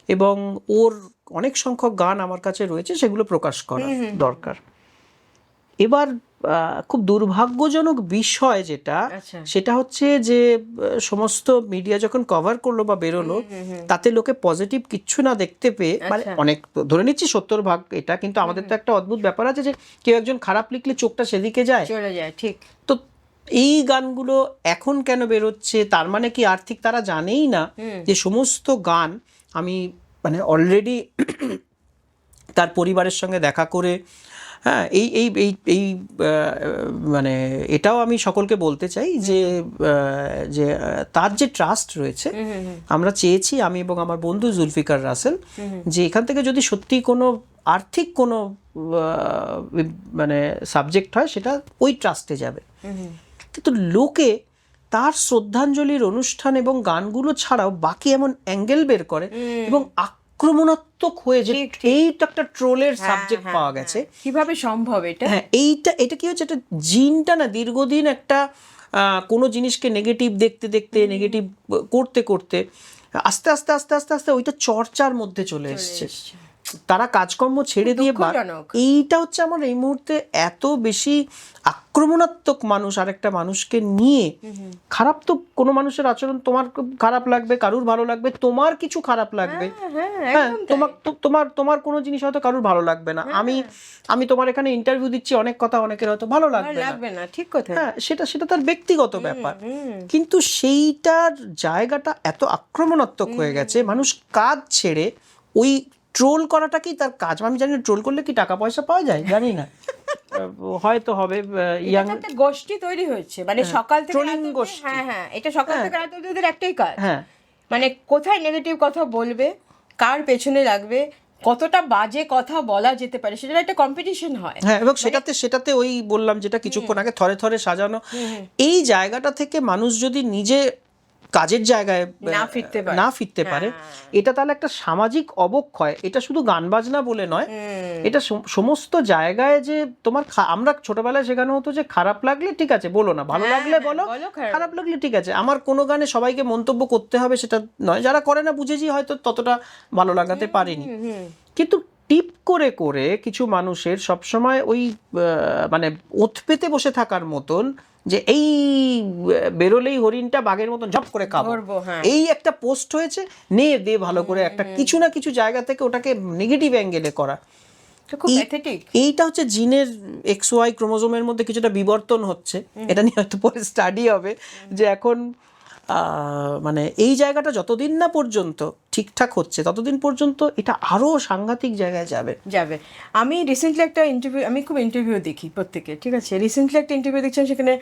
এবং ওর অনেক সংখ্যক গান আমার কাছে রয়েছে, সেগুলো প্রকাশ করা দরকার। এবার খুব দুর্ভাগ্যজনক বিষয় যেটা, সেটা হচ্ছে যে সমস্ত মিডিয়া যখন কভার করলো বা বেরোলো, তাতে লোকে পজিটিভ কিচ্ছু না দেখতে পেয়ে, মানে অনেক ধরে নিচ্ছি 70 ভাগ এটা, কিন্তু আমাদের তো একটা অদ্ভুত ব্যাপার আছে যে কেউ একজন খারাপ লিখলে চোখটা সেদিকে যায়, চলে যায়। ঠিক। তো এই গানগুলো এখন কেন বেরোচ্ছে, তার মানে কি আর্থিক, তারা জানেই না যে সমস্ত গান আমি মানে অলরেডি তার পরিবারের সঙ্গে দেখা করে, হ্যাঁ, এই এই এই এই মানে এটাও আমি সকলকে বলতে চাই যে যে তার যে ট্রাস্ট রয়েছে, আমরা চেয়েছি, আমি এবং আমার বন্ধু জুলফিকার রাসেল, যে এখান থেকে যদি সত্যি কোনো আর্থিক কোনো মানে সাবজেক্ট হয়, সেটা ওই ট্রাস্টে যাবে। কিন্তু লোকে তার শ্রদ্ধাঞ্জলির অনুষ্ঠান এবং গানগুলো ছাড়াও বাকি এমন অ্যাঙ্গেল বের করে এবং আক্রমণাত্মক হয়ে যে এইটা একটা ট্রোলের সাবজেক্ট পাওয়া গেছে। কিভাবে সম্ভব এটা? হ্যাঁ, এটা কি হচ্ছে, একটা জিনটা না দীর্ঘদিন একটা কোনো জিনিসকে নেগেটিভ দেখতে দেখতে, নেগেটিভ করতে করতে আস্তে আস্তে আস্তে আস্তে আস্তে ওইটা চর্চার মধ্যে চলে এসছে। তারা কাজকর্ম ছেড়ে দিয়ে, এইটা হচ্ছে আমার এই মুহূর্তে এত বেশি আক্রমণাত্মক মানুষ আরেকটা মানুষকে নিয়ে। খারাপ তো কোনো মানুষের আচরণ তোমার খারাপ লাগবে, কারুর ভালো লাগবে, তোমার কিছু খারাপ লাগবে, হ্যাঁ, তোমার কোনো জিনিস হয়তো কারুর ভালো লাগবে না। আমি তোমার এখানে ইন্টারভিউ দিচ্ছি, অনেক কথা অনেকের হয়তো ভালো লাগবে না, ঠিক কথা। হ্যাঁ, সেটা তার ব্যক্তিগত ব্যাপার, কিন্তু সেইটার জায়গাটা এত আক্রমণাত্মক হয়ে গেছে, মানুষ কাজ ছেড়ে ওই ট্রোল করাটাকেই তার কাজ। আমি জানি না ট্রোল করলে কি টাকা পয়সা পাওয়া যায়, জানি না, হয়তো হবে। ইয়াং একটা গোষ্ঠী তৈরি হয়েছে, মানে সকাল থেকে ট্রোলিং গোষ্ঠী। হ্যাঁ, এটা সকাল থেকে রাত অবধি ওদের একটাই কাজ। হ্যাঁ, মানে কোথায় নেগেটিভ কথা বলবে, কার পেছনে লাগবে, কতটা বাজে কথা বলা যেতে পারে, সেটা একটা কম্পিটিশন হয়। হ্যাঁ, এবং সেটাতে ওই বললাম যেটা কিছুক্ষণ আগে, থরে থরে সাজানো, এই জায়গাটা থেকে মানুষ যদি নিজে কাজের জায়গায় না ফিরতে পারে, এটা তাহলে একটা সামাজিক অবক্ষয়। এটা শুধু গান বাজনা বলে নয়, এটা সমস্ত জায়গায় যে তোমার, আমরা ছোটবেলায় শেখানো হতো যে খারাপ লাগলে ঠিক আছে বলো না, ভালো লাগলে বলো, খারাপ লাগলে ঠিক আছে। আমার কোনো গানে সবাইকে মন্তব্য করতে হবে সেটা নয়, যারা করে না বুঝেছি হয়তো ততটা ভালো লাগাতে পারেনি, কিন্তু টিপ করে করে কিছু মানুষের সবসময় ওই মানে ওঁত পেতে বসে থাকার মতন, যে এই বেরোলেই হরিণটা বাঘের মতন ঝপ করে খাবো, এই একটা পোস্ট হয়েছে, নে দে ভালো করে একটা কিছু না কিছু জায়গা থেকে ওটাকে নেগেটিভ অ্যাঙ্গেলে করা, তো খুব প্যাথেটিক। এইটা হচ্ছে জিনের XY ক্রোমোজোমের মধ্যে কিছুটা বিবর্তন হচ্ছে, এটা নিয়ে হয়তো পরে স্টাডি হবে যে এখন মানে এই জায়গাটা যতদিন না পর্যন্ত ঠিকঠাক হচ্ছে ততদিন পর্যন্ত এটা আরো সাংঘাতিক জায়গায় যাবে। আমি রিসেন্টলি একটা ইন্টারভিউ, আমি খুব ইন্টারভিউ দেখি প্রত্যেকে, ঠিক আছে, রিসেন্টলি একটা ইন্টারভিউ দেখছেন, সেখানে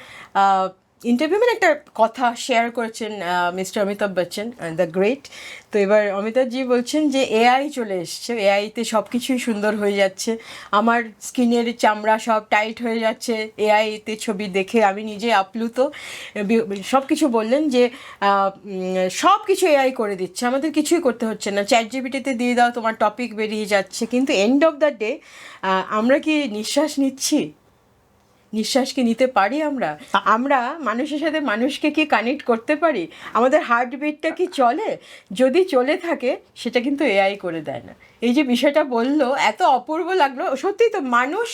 ইন্টারভিউ মানে একটা কথা শেয়ার করেছেন mister Amitabh Bachchan, the great. তো এবার অমিতাভজি বলছেন যে এআই চলে এসছে, এআইতে সব কিছুই সুন্দর হয়ে যাচ্ছে, আমার স্কিনের চামড়া সব টাইট হয়ে যাচ্ছে এআইতে ছবি দেখে, আমি নিজে আপ্লুত। সব কিছু বললেন যে সব কিছু এআই করে দিচ্ছে, আমাদের কিছুই করতে হচ্ছে না, চ্যাটজিপিটিতে দিয়ে দাও, তোমার টপিক বেরিয়ে যাচ্ছে। কিন্তু এন্ড অফ দ্য ডে আমরা কি নিঃশ্বাস নিচ্ছি? নিঃশ্বাস কি নিতে পারি? আমরা মানুষের সাথে মানুষকে কি কানেক্ট করতে পারি? আমাদের হার্টবিটটা কি চলে? যদি চলে থাকে সেটা কিন্তু এআই করে দেয় না। এই যে বিষয়টা বললো, এত অপূর্ব লাগলো। সত্যিই তো মানুষ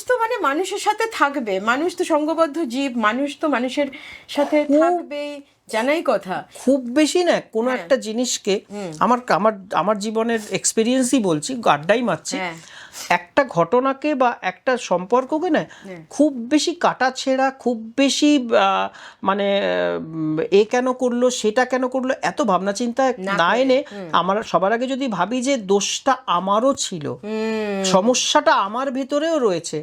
তো মানে মানুষের সাথে থাকবে, মানুষ তো সঙ্গবদ্ধ জীব, মানুষ তো মানুষের সাথে থাকবে, জানাই কথা। খুব বেশি না কোনো একটা জিনিসকে, আমার আমার আমার জীবনের এক্সপিরিয়েন্সই বলছি, আড্ডাই মারছি, একটা ঘটনাকে বা একটা সম্পর্ককে না খুব বেশি কাটাছেঁড়া, খুব বেশি মানে এ কেন করলো সেটা কেন করলো এত ভাবনা চিন্তা না এনে আমার সবার আগে যদি ভাবি যে দোষটা আমারও ছিল, সমস্যাটা আমার ভেতরেও রয়েছে।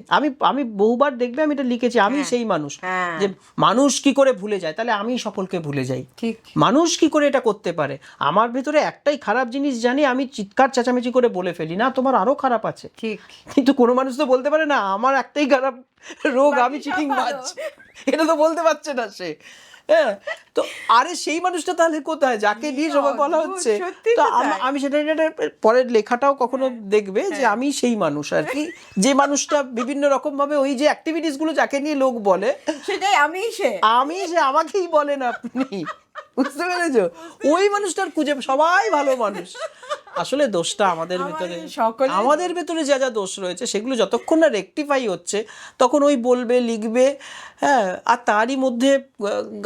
আমি বহুবার দেখবে আমি এটা লিখেছি, আমি সেই মানুষ যে মানুষ কি করে ভুলে যায়, তাহলে আমি সকলকে ভুলে যাই। মানুষ কি করে এটা করতে পারে? আমার ভেতরে একটাই খারাপ জিনিস জানি, আমি চিৎকার চেঁচামেচি করে বলে ফেলি, না তোমার আরো খারাপ আছে। কিন্তু কোনো মানুষ তো বলতে পারে না আমার একটাই খারাপ রোগ, আমি চিটিং বাজ, এটা তো বলতে পারছে না সে। হ্যাঁ, তো আরে সেই মানুষটা তাহলে কোথায়, যাকে নিয়ে সবাই বলা হচ্ছে? তো আমি সেটা পরের লেখাটাও কখনো দেখবে যে আমি সেই মানুষ আর কি, যে মানুষটা বিভিন্ন রকম ভাবে ওই যে অ্যাক্টিভিটিস গুলো যাকে নিয়ে লোক বলে সেটাই আমি সে আমাকেই বলেন আপনি, বুঝতে পেরেছো? ওই মানুষটার খুঁজে সবাই ভালো মানুষ, আসলে দোষটা আমাদের ভেতরে, আমাদের ভেতরে যা যা দোষ রয়েছে সেগুলো যতক্ষণ না রেকটিফাই হচ্ছে তখন ওই বলবে, লিখবে, হ্যাঁ, আর তারই মধ্যে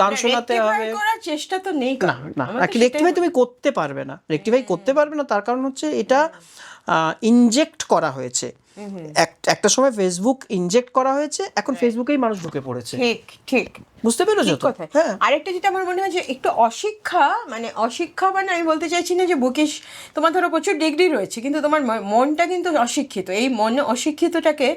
গান শোনাতে হবে। চেষ্টা তো নেই, না রেকটিফাই তুমি করতে পারবে না, রেকটিফাই করতে পারবে না, তার কারণ হচ্ছে এটা ইনজেক্ট করা হয়েছে। একটা সময় ফেসবুক ইনজেক্ট করা হয়েছে, এখন ফেসবুকেই মানুষ ঢুকে পড়েছে। ঠিক বুঝতে পেরেছো তো? হ্যাঁ, আরেকটা যেটা আমার মনে হয় যে একটু অশিক্ষা মানে আমি বলতে চাইছি না যে বুকিশ, তোমার ধরো প্রচুর ডিগ্রি রয়েছে কিন্তু তোমার মনটা কিন্তু অশিক্ষিত। এই মন অশিক্ষিতটাকে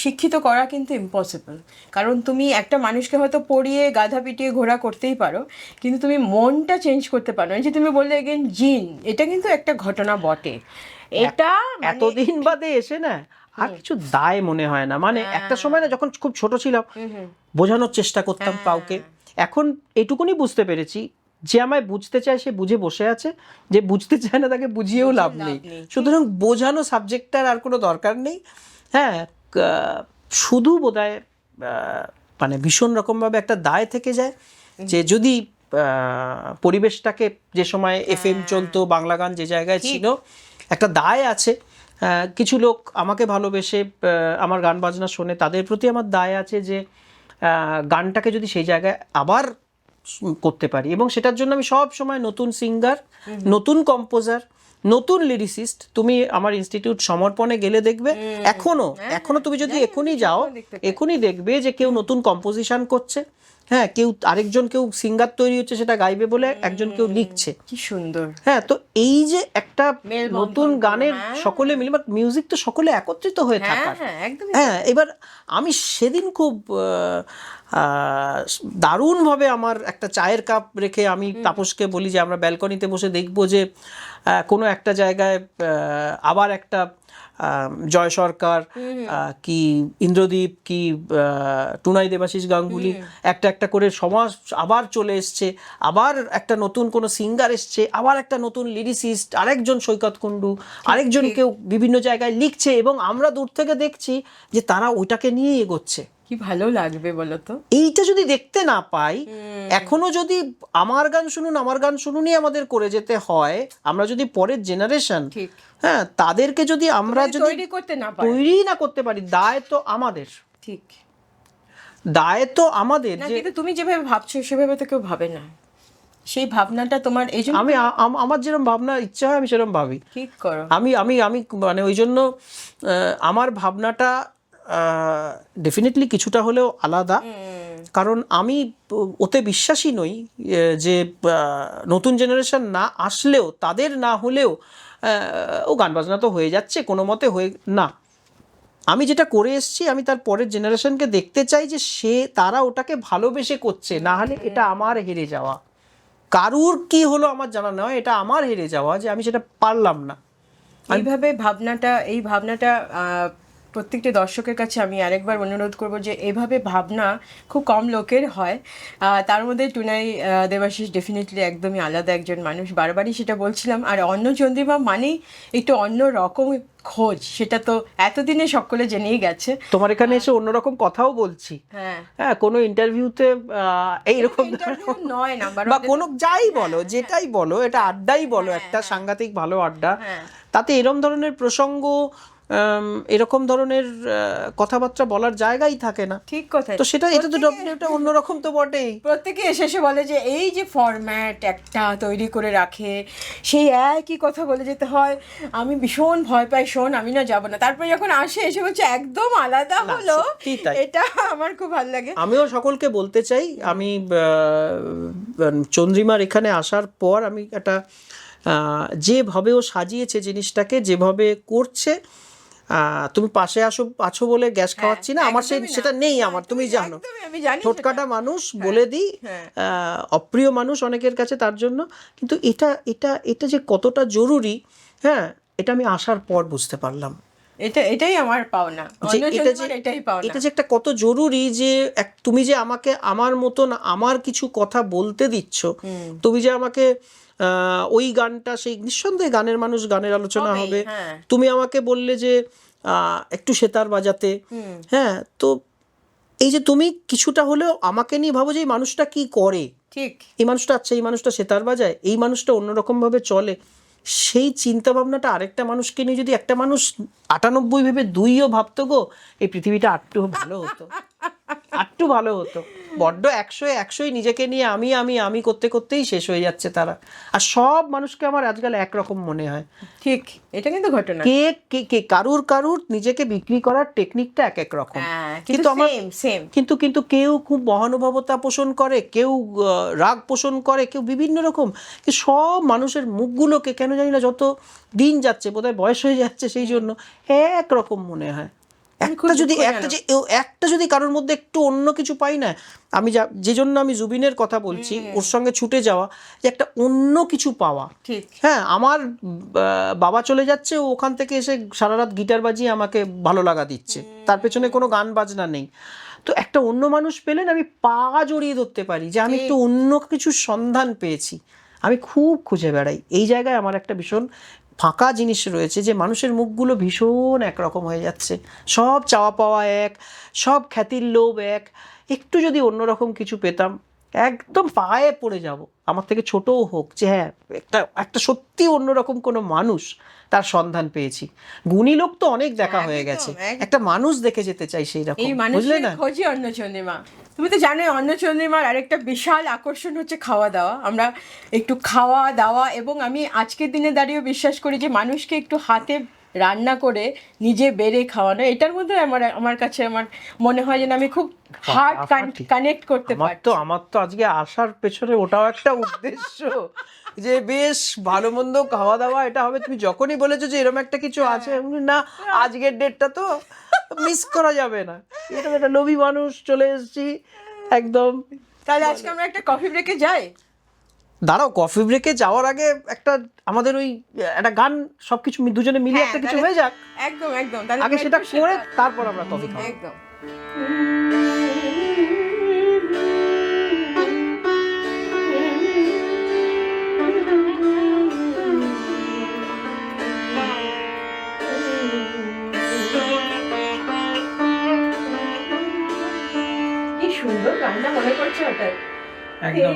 শিক্ষিত করা কিন্তু ইম্পসিবল, কারণ তুমি একটা মানুষকে হয়তো পড়িয়ে গাধা পিটিয়ে ঘোড়া করতেই পারো, কিন্তু তুমি মনটা চেঞ্জ করতে পারো। এই যে তুমি বললে এগেন জিন, এটা কিন্তু একটা ঘটনা বটে। এটা এতদিন বাদে এসে না আর কিছু দায় মনে হয় না। মানে একটা সময় না যখন খুব ছোট ছিলাম বোঝানোর চেষ্টা করতাম কাউকে, এখন এটুকুনি বুঝতে পেরেছি যে আমায় বুঝতে চায় সে বুঝে বসে আছে, যে বুঝতে চায় না তাকে বুঝিয়েও লাভ নেই। সুতরাং বোঝানো সাবজেক্টটার আর কোনো দরকার নেই। হ্যাঁ, শুধু বোধহয় মানে ভীষণ রকমভাবে একটা দায় থেকে যায় যে যদি পরিবেশটাকে, যে সময় FM চলতো, বাংলা গান যে জায়গায় ছিল, একটা দায় আছে। কিছু লোক আমাকে ভালোবেসে আমার গান বাজনা শোনে, তাদের প্রতি আমার দায় আছে যে গানটাকে যদি সেই জায়গায় আবার করতে পারি, এবং সেটার জন্য আমি সব সময় নতুন সিঙ্গার, নতুন কম্পোজার, নতুন লিরিসিস্ট, তুমি আমার ইনস্টিটিউট সমর্পণে গেলে দেখবে এখনো তুমি যদি এখনই যাও এখনই দেখবে যে কেউ নতুন কম্পোজিশন করছে, হ্যাঁ, কেউ সিঙ্গার তৈরি হচ্ছে সেটা গাইবে বলে, একজন কেউ লিখছে, কি সুন্দর। হ্যাঁ, তো এই যে একটা নতুন গানের সকলে মিলে, বাট মিউজিক তো সকলে একত্রিত হয়ে থাকার। হ্যাঁ, এবার আমি সেদিন খুব দারুণভাবে আমার একটা চায়ের কাপ রেখে আমি তাপসকে বলি যে আমরা ব্যালকনিতে বসে দেখবো যে কোনো একটা জায়গায় আবার একটা জয় সরকার কি ইন্দ্রদীপ কি টুনাই দেবাশিস গাঙ্গুলি একটা করে সমাজ আবার চলে এসছে, আবার একটা নতুন কোনো সিঙ্গার এসছে, আবার একটা নতুন লিরিসিস্ট, আরেকজন সৈকত কুণ্ডু, আরেকজন কেউ বিভিন্ন জায়গায় লিখছে, এবং আমরা দূর থেকে দেখছি যে তারা ওইটাকে নিয়ে এগোচ্ছে। কি ভালো লাগবে বলো তো? এইটা যদি দেখতে না পাই, এখনো যদি আমার গান শুনুনই আমাদের করে যেতে হয়, আমরা যদি পরের জেনারেশন, হ্যাঁ, তাদেরকে যদি আমরা যদি তৈরি না করতে পারি, দায় তো আমাদের। ঠিক, দায় তো আমাদের। যে তুমি যেভাবে ভাবছো সেভাবে তো কেউ ভাবে না। সেই ভাবনাটা তোমার এই জন্য আমি আমার যেরকম ভাবনা ইচ্ছা হয় আমি সেরকম ভাবি। ঠিক করো। আমি আমি আমি মানে ওই জন্য আমার ভাবনাটা ডেফিনেটলি কিছুটা হলেও আলাদা, কারণ আমি ওতে বিশ্বাসী নই যে নতুন জেনারেশন না আসলেও, তাদের না হলেও ও গান বাজনা তো হয়ে যাচ্ছে কোনো মতে, হয়ে না। আমি যেটা করে এসেছি আমি তার পরের জেনারেশনকে দেখতে চাই যে তারা ওটাকে ভালোবেসে করছে, না হলে এটা আমার হেরে যাওয়া। কারুর কি হলো আমার জানা নয়, এটা আমার হেরে যাওয়া যে আমি সেটা পারলাম না। এইভাবে এই ভাবনাটা প্রত্যেকটি দর্শকের কাছে আমি আরেকবার অনুরোধ করব যে এভাবে ভাবনা খুব কম লোকের হয়। তার মধ্যে টুনাই দেবাশিস ডেফিনেটলি একদমই আলাদা একজন মানুষ, বারবারই সেটা বলছিলাম। আর অন্নচন্দ্রিমা মানেই একটু অন্য রকম খোঁজ, সেটা তো এতদিনে সকলে জেনেই গেছে। তোমার এখানে এসে অন্যরকম কথাও বলছি, হ্যাঁ কোনো ইন্টারভিউতে এইরকম নয় না, বা কোনো যাই বলো, যেটাই বলো, এটা আড্ডাই বলো, একটা সাংঘাতিক ভালো আড্ডা, তাতে এরকম ধরনের প্রসঙ্গ, এরকম ধরনের কথাবার্তা বলার জায়গাই থাকে না। ঠিক কথা। তো সেটা এটা তো এটা অন্যরকম তো বটেই। প্রত্যেকে এসে বলে যে এই যে ফরম্যাট একটা তৈরি করে রাখে, সেই একই কথা বলে যেতে হয়, আমি ভীষণ ভয় পাই, শোন আমি না যাবো না। তারপরে যখন এসে বলছে একদম আলাদা হলো, এটা আমার খুব ভালো লাগে। আমিও সকলকে বলতে চাই, আমি চন্দ্রিমার এখানে আসার পর আমি একটা যেভাবে ও সাজিয়েছে জিনিসটাকে, যেভাবে করছে, তুমি পাশে আছো বলে গ্যাস খাওয়াচ্ছি না, আমার সেটা নেই আমার, তুমি জানো ঠোঁটকাটা মানুষ বলে দিই, অপ্রিয় মানুষ অনেকের কাছে, তার জন্য। কিন্তু এটা এটা এটা যে কতটা জরুরি, হ্যাঁ, এটা আমি আসার পর বুঝতে পারলাম। এটাই আমার পাওনা, এটা যে একটা কত জরুরি যে তুমি যে আমাকে আমার মতন আমার কিছু কথা বলতে দিচ্ছ, তুমি যে আমাকে ওই গানটা, সেই নিঃসন্দেহে গানের মানুষ, গানের আলোচনা হবে, তুমি আমাকে বললে যে একটু সেতার বাজাতে, হ্যাঁ, তো এই যে তুমি কিছুটা হলেও আমাকে নিয়ে ভাবো যে এই মানুষটা কি করে, ঠিক, এই মানুষটা, আচ্ছা এই মানুষটা সেতার বাজায়, এই মানুষটা অন্যরকম ভাবে চলে, সেই চিন্তা ভাবনাটা আরেকটা মানুষকে নিয়ে যদি একটা মানুষ 98 ভেবে 2ও ভাবতো গো, এই পৃথিবীটা আটটু ভালো হতো, আটটু ভালো হতো। বড্ড 100 নিজেকে নিয়ে আমি আমি আমি করতে করতেই শেষ হয়ে যাচ্ছে তারা। আর সব মানুষকে আমার আজকাল একরকম মনে হয়। ঠিক, এটা কিন্তু ঘটনা। কে কারুর নিজেকে বিক্রি করার টেকনিকটা এক রকম, কিন্তু আমার কিন্তু কেউ খুব মহানুভবতা পোষণ করে, কেউ রাগ পোষণ করে, কেউ বিভিন্ন রকম। সব মানুষের মুখগুলোকে কেন জানি না, যত দিন যাচ্ছে, বোধহয় বয়স হয়ে যাচ্ছে সেই জন্য একরকম মনে হয়। একটা যদি কারোর মধ্যে একটু অন্য কিছু পাই না, আমি যে জন্য আমি জুবিনের কথা বলছি, ওর সঙ্গে ছুটে যাওয়া, যে একটা অন্য কিছু পাওয়া। হ্যাঁ, আমার বাবা চলে যাচ্ছে, ওখান থেকে এসে সারা রাত গিটার বাজিয়ে আমাকে ভালো লাগা দিচ্ছে, তার পেছনে কোনো গান বাজনা নেই। তো একটা অন্য মানুষ পেলেন আমি পা জড়িয়ে ধরতে পারি যে আমি একটু অন্য কিছুর সন্ধান পেয়েছি। আমি খুব খুঁজে বেড়াই এই জায়গায়, আমার একটা ভীষণ ফাঁকা জিনিস রয়েছে, যে মানুষের মুখগুলো ভীষণ একরকম হয়ে যাচ্ছে, সব চাওয়া পাওয়া এক, সব খ্যাতির লোভ এক। একটু যদি অন্যরকম কিছু পেতাম, একদম পায়ে পড়ে যাব, আমার থেকে ছোটও হোক, যে হ্যাঁ একটা সত্যি অন্যরকম কোনো মানুষ, তার সন্ধান পেয়েছি। গুণী লোক তো অনেক দেখা হয়ে গেছে, একটা মানুষ দেখে যেতে চাই সেই রকম, বুঝলে না? খোঁজি অন্নচন্দ্রিমা। তুমি তো জানোই অন্নচন্দ্রিমার আরেকটা বিশাল আকর্ষণ হচ্ছে খাওয়া দাওয়া। আমরা একটু খাওয়া দাওয়া, এবং আমি আজকের দিনে দাঁড়িয়েও বিশ্বাস করি যে মানুষকে একটু হাতে রান্না করে নিজে বেড়ে খাওয়ানো, এটার মধ্যে আমার কাছে আমার মনে হয় যেন আমি খুব হার্ট কানেক্ট করতে পারি। আমার তো আজকে আসার পেছনে ওটাও একটা উদ্দেশ্য, যে বেশ ভালো মন্দ খাওয়া দাওয়া এটা হবে। তুমি যখনই বলেছো যে এরকম একটা কিছু আছে, না আজকের ডেটটা তো মিস করা যাবে না, এটা একটা লোভী মানুষ, চলে এসেছি একদম। তাহলে আজকে আমরা একটা কফি ব্রেকে যাই। দাঁড়াও, কফি ব্রেকে যাওয়ার আগে একটা আমাদের ওই একটা গান, সবকিছু দুজনে মিলে একটা কিছু হয়ে যাক। একদম একদম, আগে সেটা করে তারপর আমরা কফি খাবো। একদম। কি সুন্দর গানটা মনে করছে হঠাৎ। একদম।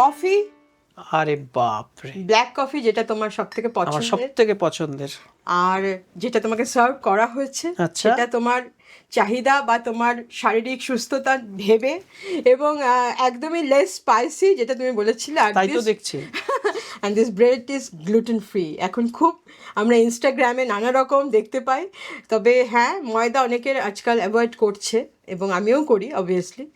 কফি, আরে বাপ রে, ব্ল্যাক কফি যেটা তোমার সব থেকে আমার সব পছন্দের, থেকে পছন্দের। আর যেটা তোমাকে সার্ভ করা হয়েছে আচ্ছা। সেটা তোমার চাহিদা বা তোমার শারীরিক সুস্থতা ভেবে, এবং একদমই লেস স্পাইসি যেটা তুমি বলেছিলে। আর তাই তো দেখছি। And this bread is gluten free. এখন খুব আমরা ইনস্টাগ্রামে নানা রকম দেখতে পাই, তবে হ্যাঁ ময়দা অনেকের আজকাল অ্যাভয়েড করছে এবং আমিও করি অবভিয়াসলি।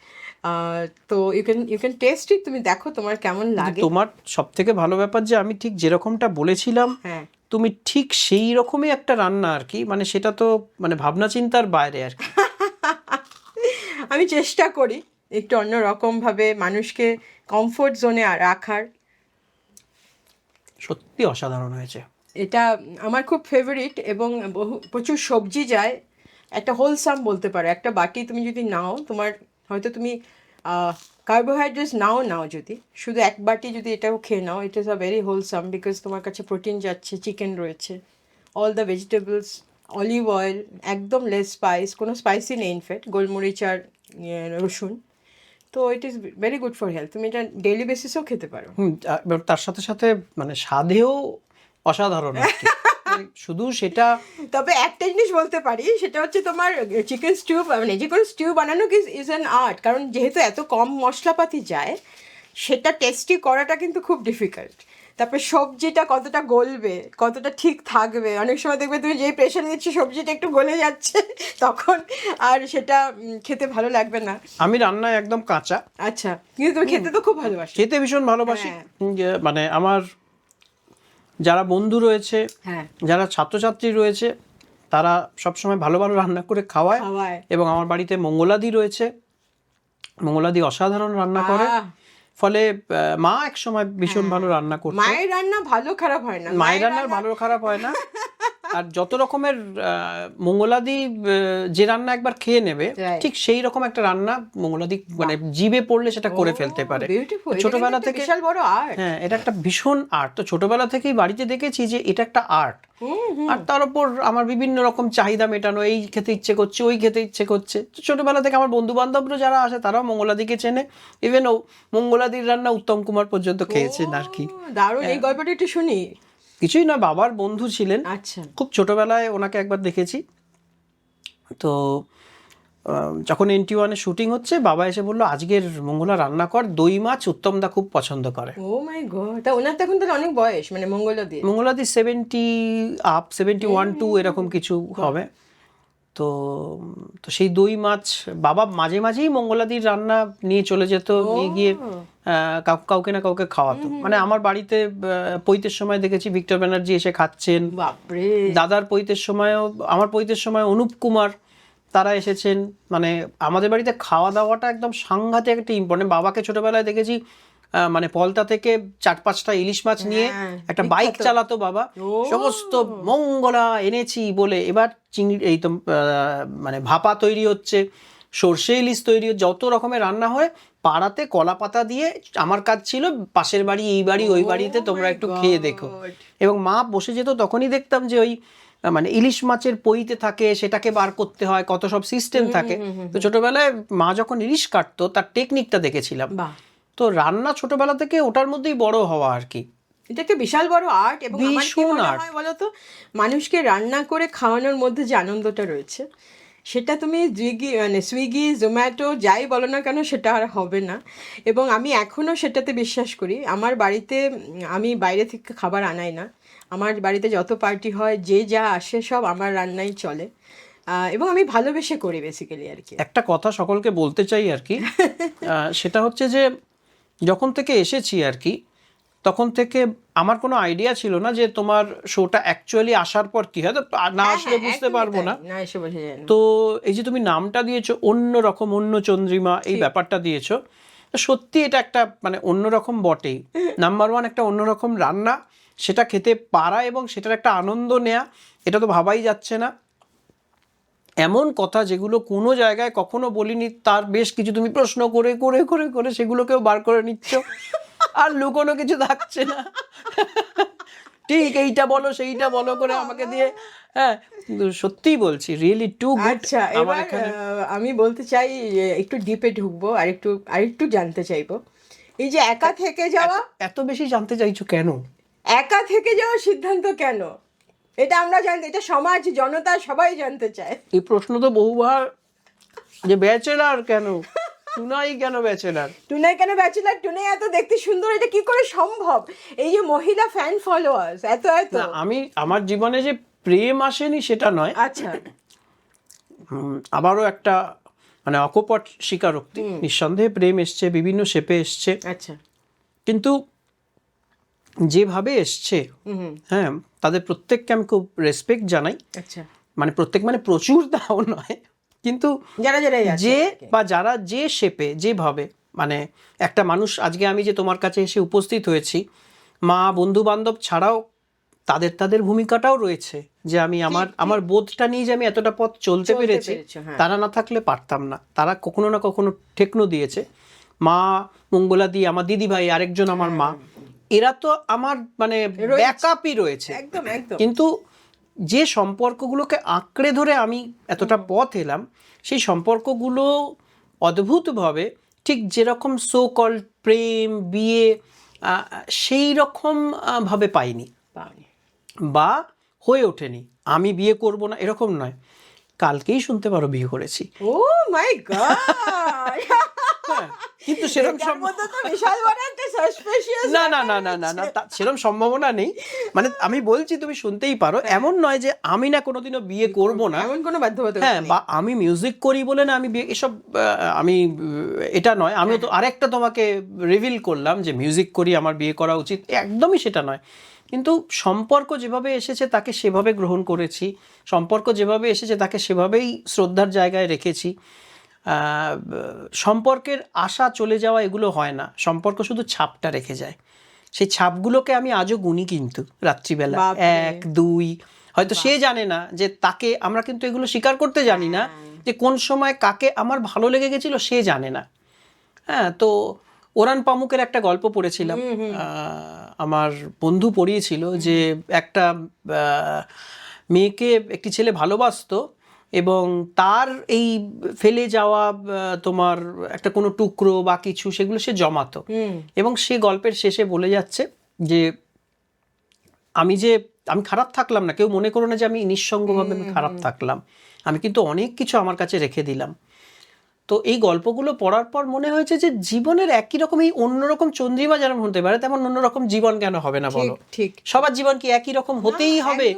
তো ইউ ক্যান টেস্ট ইট, তুমি দেখো তোমার কেমন লাগে। তোমার সব থেকে ভালো ব্যাপার যে আমি ঠিক যেরকমটা বলেছিলাম হ্যাঁ, তুমি ঠিক সেই রকমই একটা রান্না আর কি, মানে সেটা তো মানে ভাবনা চিন্তার বাইরে আর কি। আমি চেষ্টা করি একটু অন্যরকমভাবে মানুষকে কমফোর্ট জোনে রাখার। সত্যি অসাধারণ হয়েছে। এটা আমার খুব ফেভারিট, এবং প্রচুর সবজি যায়, একটা হোলসাম বলতে পারো। একটা বাটি তুমি যদি নাও, তোমার হয়তো তুমি কার্বোহাইড্রেটস নাও যদি শুধু এক বাটি যদি এটাও খেয়ে নাও, it is a very wholesome, because তোমার কাছে প্রোটিন যাচ্ছে, চিকেন রয়েছে, all the vegetables, olive oil, একদম লেস স্পাইস, কোনো স্পাইসি নেই ইনফ্যাক্ট, গোলমরিচ আর রসুন। তো it is very good for health. তুমি এটা ডেইলি বেসিসেও খেতে পারো। এবার তার সাথে সাথে মানে স্বাদেও অসাধারণ আর কি। মানে শুধু সেটা, তবে একটা জিনিস বলতে পারি, সেটা হচ্ছে তোমার চিকেন স্টিউ, মানে যে কোনো স্টিউ বানানো ইজ অ্যান আর্ট, কারণ যেহেতু এত কম মশলাপাতি যায়, সেটা টেস্টি করাটা কিন্তু খুব ডিফিকাল্ট। তারপরে সবজিটা কতটা গলবে, কতটা ঠিক থাকবে, অনেক সময় দেখবে তুমি যেই প্রেশার দিচ্ছ সবজিটা একটু গলে যাচ্ছে, তখন আর সেটা খেতে ভালো লাগবে না। আমি রান্নায় একদম কাঁচা। আচ্ছা, কিন্তু তুমি খেতে তো খুব ভালোবাসো। খেতে ভীষণ ভালোবাসি। হ্যাঁ। মানে আমার যারা বন্ধু রয়েছে, হ্যাঁ, যারা ছাত্রছাত্রী রয়েছে, তারা সবসময় ভালো ভালো রান্না করে খাওয়ায়। খাওয়ায়। এবং আমার বাড়িতে মঙ্গলাদি রয়েছে, মঙ্গলাদি অসাধারণ রান্না করে। ফলে মা এক সময় ভীষণ ভালো রান্না করতো। মায়ের রান্না ভালো খারাপ হয় না, মায়ের রান্নার ভালো খারাপ হয় না। আর যত রকমের মঙ্গলাদি যে রান্না একবার খেয়ে নেবে, Right. ঠিক সেই রকম একটা রান্না মঙ্গলাদি মানে জিভে পড়লে সেটা করে ফেলতে পারে। বিউটিফুল। ছোটবেলা থেকে বিশাল বড় আর্ট। হ্যাঁ, এটা একটা ভীষণ আর্ট। তো ছোটবেলা থেকেই বাড়িতে দেখেছি যে এটা একটা আর্ট। আর তার উপর আমার বিভিন্ন রকম চাহিদা মেটানো, এই খেতে ইচ্ছে করছে, ওই খেতে ইচ্ছে করছে। তো ছোটবেলা থেকে আমার বন্ধু বান্ধবরা যারা আসে তারাও মঙ্গলাদিকে চেনে। ইভেন ও মঙ্গলাদির রান্না উত্তম কুমার পর্যন্ত খেয়েছেন আর কি। দারুণ, এই গল্পটা একটু শুনি। কিছুই না, বাবার বন্ধু ছিলেন। আচ্ছা, খুব ছোটবেলায় ওনাকে একবার দেখেছি। তো যখন NT1-এ শুটিং হচ্ছে, বাবা এসে বললো আজকের মঙ্গলা রান্না কর, দই মাছ উত্তমদা খুব পছন্দ করে। ও মাই গড, তা ওনার তো এখন তাহলে অনেক বয়স, মানে মঙ্গলা দিয়ে। মঙ্গলাদি 70 আপ, 71-2 এরকম কিছু হবে। তো তো সেই দই মাছ বাবা মাঝে মাঝেই মঙ্গলাদির রান্না নিয়ে চলে যেত, নিয়ে গিয়ে কাউকে না কাউকে খাওয়াতো। মানে আমার বাড়িতে পৈতের সময় দেখেছি ভিক্টর ব্যানার্জি এসে খাচ্ছেন। বাপরে। দাদার পৈতের সময়ও, আমার পৈতের সময় অনুপ কুমার, তারা এসেছেন। মানে আমাদের বাড়িতে খাওয়া দাওয়াটা একদম সাংঘাতিক একটা ইম্পর্টেন্ট। বাবাকে ছোটবেলায় দেখেছি মানে পলতা থেকে 4-5টা ইলিশ মাছ নিয়ে একটা বাইক চালাতো বাবা, সমস্ত মঙ্গলা এনেছি বলে। এবার চিংড়ি এই তো মানে ভাপা তৈরি হচ্ছে, সর্ষে ইলিশ তৈরি, যত রকমের রান্না হয় পাড়াতে কলা পাতা দিয়ে। আমার কাজ ছিল পাশের বাড়ি, এই বাড়ি, ওই বাড়িতে তোমরা একটু খেয়ে দেখো। এবং মা বসে যেত, তখনই দেখতাম যে ওই মানে ইলিশ মাছের পইতে থাকে, সেটাকে বার করতে হয়, কত সব সিস্টেম থাকে। তো ছোটবেলায় মা যখন ইলিশ কাটতো তার টেকনিকটা দেখেছিলাম। তো রান্না ছোটবেলা থেকে ওটার মধ্যেই বড় হওয়া আর কি। এটা একটা বিশাল বড় আর্ট। এবং আমার কি মনে হয় বলতো, মানুষকে রান্না করে খাওয়ানোর মধ্যে যে আনন্দটা রয়েছে, সেটা তুমি সুইগি জোম্যাটো যাই বলো না কেন, সেটা আর হবে না। এবং আমি এখনও সেটাতে বিশ্বাস করি। আমার বাড়িতে আমি বাইরে থেকে খাবার আনাই না। আমার বাড়িতে যত পার্টি হয়, যে যা আসে সব আমার রান্নাই চলে। এবং আমি ভালোবেসে করি বেসিক্যালি আর কি। একটা কথা সকলকে বলতে চাই আর কি, সেটা হচ্ছে যে যখন থেকে এসেছি আর কি, তখন থেকে আমার কোনো আইডিয়া ছিল না যে তোমার শোটা অ্যাকচুয়ালি আসার পর কি হয়। তো না আসলে বুঝতে পারবো না। তো এই যে তুমি নামটা দিয়েছো অন্য রকম, অন্য চন্দ্রিমা, এই ব্যাপারটা দিয়েছো, সত্যি এটা একটা মানে অন্যরকম বটেই। নাম্বার 1 একটা অন্যরকম রান্না, সেটা খেতে পারা এবং সেটার একটা আনন্দ নেয়া, এটা তো ভাবাই যাচ্ছে না। এমন কথা যেগুলো কোনো জায়গায় কখনো বলিনি, তার বেশ কিছু তুমি প্রশ্ন করে করে করে করে সেগুলোকেও বার করে নিচ্ছ, আর লুকোনো কিছু থাকছে না। ঠিক এইটা বলো সেইটা বলো করে আমাকে দিয়ে। হ্যাঁ, সত্যিই বলছি, রিয়েলি টু গুড। আচ্ছা, এবার আমি বলতে চাই, একটু ডিপে ঢুকবো, আর একটু জানতে চাইবো। এই যে একা থেকে যাওয়া, এত বেশি জানতে চাইছো কেন? একা থেকে যাওয়ার সিদ্ধান্ত কেন, এটা আমরা জানতে, এটা সমাজ জনতা সবাই জানতে চায়। এই প্রশ্ন তো বহুবার, যে ব্যাচেলার কেন, টুনাই কেন ব্যাচেলার? টুনাই কেন ব্যাচেলার? টুনাই এত দেখতে সুন্দর, এটা কি করে সম্ভব? এই যে মহিলা ফ্যান ফলোয়ার্স এত এত। না, আমি আমার জীবনে যে প্রেম আসেনি সেটা নয়, আচ্ছা, আবারও একটা মানে অকপট স্বীকারোক্তি, নিঃসন্দেহে প্রেম এসছে, বিভিন্ন শেপে এসছে, আচ্ছা, কিন্তু যেভাবে এসছে, হ্যাঁ, তাদের প্রত্যেককে আমি খুব রেসপেক্ট জানাই। আচ্ছা, মানে প্রত্যেক মানে প্রচুর তাও নয়, কিন্তু যারা যারা যে বা যারা যে শেপে যেভাবে, মানে একটা মানুষ, আজকে আমি যে তোমার কাছে এসে উপস্থিত হয়েছি, মা বন্ধু বান্ধব ছাড়াও তাদের তাদের ভূমিকাটাও রয়েছে, যে আমি আমার বোধটা নিয়ে যে আমি এতটা পথ চলতে পেরেছি, হ্যাঁ। তারা না থাকলে পারতাম না। তারা কখনো না কখনো ঠেকনো দিয়েছে। মা মঙ্গলা দি, আমার দিদি ভাই, আরেকজন আমার মা, এরা তো আমার মানে ব্যাকআপই রয়েছে একদম একদম। কিন্তু যে সম্পর্কগুলোকে আঁকড়ে ধরে আমি এতটা পথ এলাম, সেই সম্পর্কগুলো অদ্ভুতভাবে ঠিক যেরকম সো কল প্রেম, বিয়ে, সেই রকম ভাবে পাইনি বা হয়ে ওঠেনি। আমি বিয়ে করব না এরকম নয়, কালকেই শুনতে পারো বিয়ে করেছি। ও মাই গড! কিন্তু সেরকম বিশাল বড় একটা সাসপিশিয়াস। না না না না না না, সেরকম সম্ভাবনা নেই। মানে আমি বলছি তুমি শুনতেই পারো, এমন নয় যে আমি না কোনোদিনও বিয়ে করব না, এমন কোনো বাধ্যবাধকতা হ্যাঁ, বা আমি মিউজিক করি বলে না আমি বিয়ে, এসব আমি এটা নয়। আমিও তো আরেকটা তোমাকে রিভিল করলাম যে মিউজিক করি, আমার বিয়ে করা উচিত, একদমই সেটা নয়। কিন্তু সম্পর্ক যেভাবে এসেছে তাকে সেভাবে গ্রহণ করেছি, সম্পর্ক যেভাবে এসেছে তাকে সেভাবেই শ্রদ্ধার জায়গায় রেখেছি। সম্পর্কের আশা চলে যাওয়া এগুলো হয় না, সম্পর্ক শুধু ছাপটা রেখে যায়। সেই ছাপগুলোকে আমি আজও গুনি, কিন্তু রাত্রিবেলা 1 2, হয়তো সে জানে না যে তাকে, আমরা কিন্তু এগুলো স্বীকার করতে জানি না যে কোন সময় কাকে আমার ভালো লেগে গেছিল, সে জানে না। হ্যাঁ, তো ওরান পামুকের একটা গল্প পড়েছিলাম, আমার বন্ধু পড়িয়েছিল, যে একটা মেয়েকে একটি ছেলে ভালোবাসতো এবং তার এই ফেলে যাওয়া তোমার একটা কোনো টুকরো বা কিছু, সেগুলো সে জমাতো, এবং সে গল্পের শেষে বলে যাচ্ছে যে আমি খারাপ থাকলাম না, কেউ মনে করো না যে আমি নিঃসঙ্গভাবে আমি খারাপ থাকলাম, আমি কিন্তু অনেক কিছু আমার কাছে রেখে দিলাম। তো এই গল্পগুলো পড়ার পর মনে হয়েছে যে জীবনের একই রকম, এই অন্যরকম চন্দ্রিমা যেমন হতে পারে, তেমন অন্যরকম জীবন কেন হবে না বলো? ঠিক। সবার জীবন কি একই রকম হতেই হবে?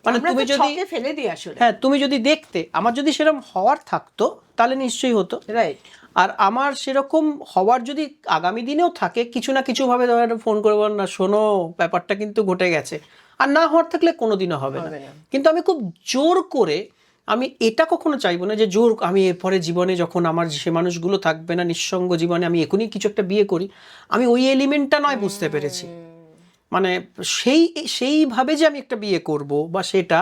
মানে তুমি যদি ফেলে দিই আসলে, হ্যাঁ, তুমি যদি দেখতে, আমার যদি সেরকম হওয়ার থাকতো তাহলে নিশ্চয়ই হতো, রাইট। আর আমার সেরকম হওয়ার যদি আগামী দিনেও থাকে, কিছু না কিছু ভাবে ফোন করে বল না, শোনো ব্যাপারটা কিন্তু ঘটে গেছে, আর না হওয়ার থাকলে কোনোদিনও হবে না। কিন্তু আমি খুব জোর করে, আমি এটা কখনো চাইবো না যে জোর আমি এরপরে জীবনে যখন আমার সে মানুষগুলো থাকবে না, নিঃসঙ্গ জীবনে আমি এখনই কিছু একটা বিয়ে করি, আমি ওই এলিমেন্টটা নয় বুঝতে পেরেছি। মানে সেইভাবে যে আমি একটা বিয়ে করব বা সেটা,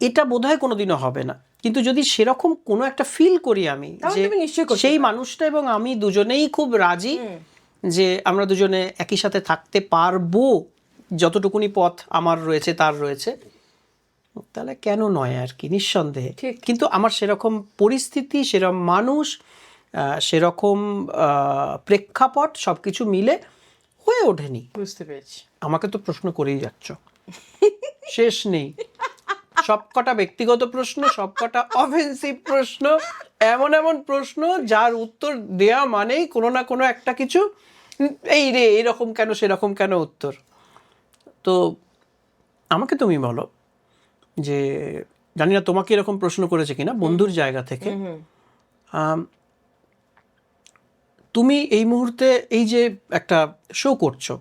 এটা বোধহয় কোনোদিনও হবে না। কিন্তু যদি সেরকম কোনো একটা ফিল করি আমি, যে সেই মানুষটা এবং আমি দুজনেই খুব রাজি যে আমরা দুজনে একই সাথে থাকতে পারবো, যতটুকুনি পথ আমার রয়েছে তার রয়েছে, তাহলে কেন নয় আর কি, নিঃসন্দেহে। কিন্তু আমার সেরকম পরিস্থিতি, সেরকম মানুষ, সেরকম প্রেক্ষাপট সবকিছু মিলে হয়ে ওঠেনি। বুঝতে পেরেছি। আমাকে তো প্রশ্ন করেই যাচ্ছ, শেষ নেই। সবকটা ব্যক্তিগত প্রশ্ন, সবকটা অফেন্সিভ প্রশ্ন, এমন এমন প্রশ্ন যার উত্তর দেয়া মানেই কোনো না কোনো একটা কিছু, এই রে এরকম কেন, সেরকম কেন উত্তর। তো আমাকে তুমি বলো যে, জানি না তোমাকে এরকম প্রশ্ন করেছে কিনা বন্ধুর জায়গা থেকে, তুমি এই মুহূর্তে এই যে একটা শো করছো,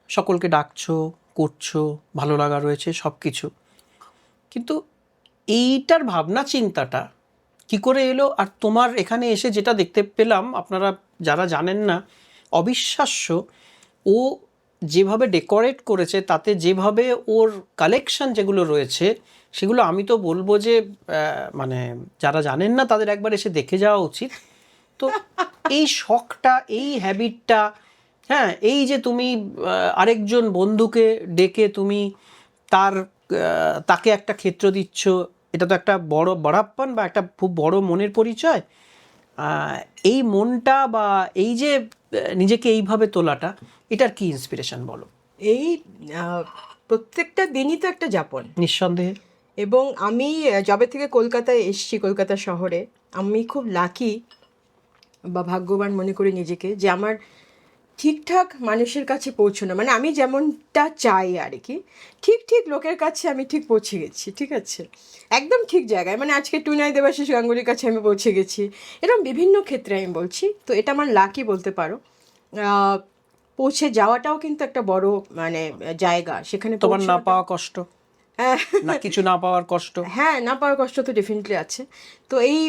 সকলকে ডাকছো, করছো, ভালো লাগা রয়েছে সব কিছু, কিন্তু এইটার ভাবনা চিন্তাটা কি করে এলো? আর তোমার এখানে এসে যেটা দেখতে পেলাম, আপনারা যারা জানেন না, অবিশ্বাস্য, ও যেভাবে ডেকোরেট করেছে, তাতে যেভাবে ওর কালেকশন যেগুলো রয়েছে, সেগুলো আমি তো বলবো যে মানে যারা জানেন না তাদের একবার এসে দেখে যাওয়া উচিত। তো এই শখটা, এই হ্যাবিটটা, হ্যাঁ, এই যে তুমি আরেকজন বন্ধুকে ডেকে তুমি তাকে একটা ক্ষেত্র দিচ্ছ, এটা তো একটা বড় বড়াপ্পান বা একটা খুব বড় মনের পরিচয়। এই মনটা বা এই যে নিজেকে এইভাবে তোলাটা, এটার কি ইন্সপিরেশন বলো? এই প্রত্যেকটা দিনই তো একটা যাপন, নিঃসন্দেহে। এবং আমি যবে থেকে কলকাতায় এসেছি, কলকাতা শহরে, আমি খুব লাকি বা ভাগ্যবান মনে করি নিজেকে, যে আমার ঠিকঠাক মানুষের কাছে পৌঁছানো, মানে আমি যেমনটা চাই আর কি, ঠিক ঠিক লোকের কাছে আমি ঠিক পৌঁছে গেছি, ঠিক আছে, একদম ঠিক জায়গায়। মানে আজকে টুনাই দেবাশিস গাঙ্গুলির কাছে আমি পৌঁছে গেছি, এরকম বিভিন্ন ক্ষেত্রে আমি বলছি। তো এটা আমার লাকি বলতে পারো। পৌঁছে যাওয়াটাও কিন্তু একটা বড় মানে জায়গা, সেখানে তোমার না পৌঁছানোটা- পাওয়া কষ্ট, না কিছু না পাওয়ার কষ্ট? হ্যাঁ, না পাওয়ার কষ্ট তো ডেফিনেটলি আছে। তো এই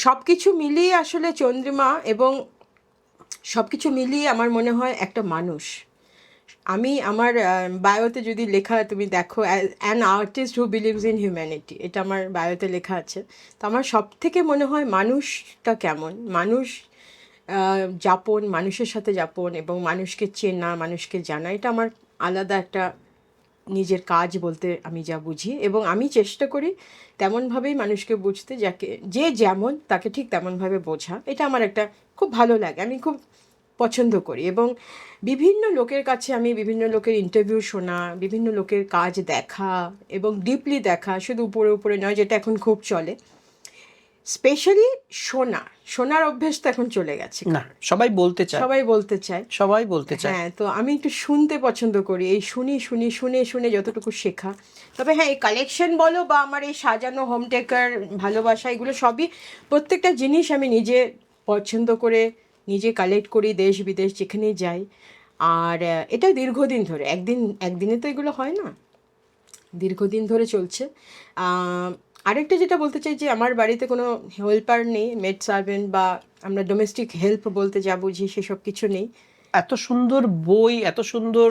সব কিছু মিলিয়ে আসলে চন্দ্রিমা, এবং সব কিছু মিলিয়ে আমার মনে হয় একটা মানুষ, আমি আমার বায়োতে যদি লেখা তুমি দেখো, an artist who believes in humanity, এটা আমার বায়োতে লেখা আছে। তো আমার সব থেকে মনে হয় মানুষটা কেমন, মানুষ যাপন, মানুষের সাথে যাপন এবং মানুষকে চেনা, মানুষকে জানা, এটা আমার আলাদা একটা নিজের কাজ বলতে আমি যা বুঝি। এবং আমি চেষ্টা করি তেমনভাবেই মানুষকে বুঝতে, যাকে যে যেমন তাকে ঠিক তেমনভাবে বোঝা। এটা আমার একটা খুব ভালো লাগে, আমি খুব পছন্দ করি। এবং বিভিন্ন লোকের কাছে আমি বিভিন্ন লোকের ইন্টারভিউ শোনা, বিভিন্ন লোকের কাজ দেখা এবং ডিপলি দেখা, শুধু উপরে উপরে নয়, যেটা এখন খুব চলে। স্পেশালি শোনার অভ্যেস তো এখন চলে গেছে, না, সবাই বলতে চায়, সবাই বলতে চায়, সবাই বলতে চায়। হ্যাঁ, তো আমি একটু শুনতে পছন্দ করি, এই শুনে যতটুকু শেখা। তবে হ্যাঁ, এই কালেকশন বলো বা আমার এই সাজানো হোম টেকার ভালোবাসা, এগুলো সবই, প্রত্যেকটা জিনিস আমি নিজে পছন্দ করে নিজে কালেক্ট করি, দেশ বিদেশ যেখানেই যাই। আর এটা দীর্ঘদিন ধরে, একদিনে তো এগুলো হয় না, দীর্ঘদিন ধরে চলছে। আরেকটা যেটা বলতে চাই, যে আমার বাড়িতে কোনো হেল্পার নেই, মেড সার্ভেন্ট বা আমরা ডোমেস্টিক হেল্প বলতে যা বুঝি সেসব কিছু নেই। এত সুন্দর বই, এত সুন্দর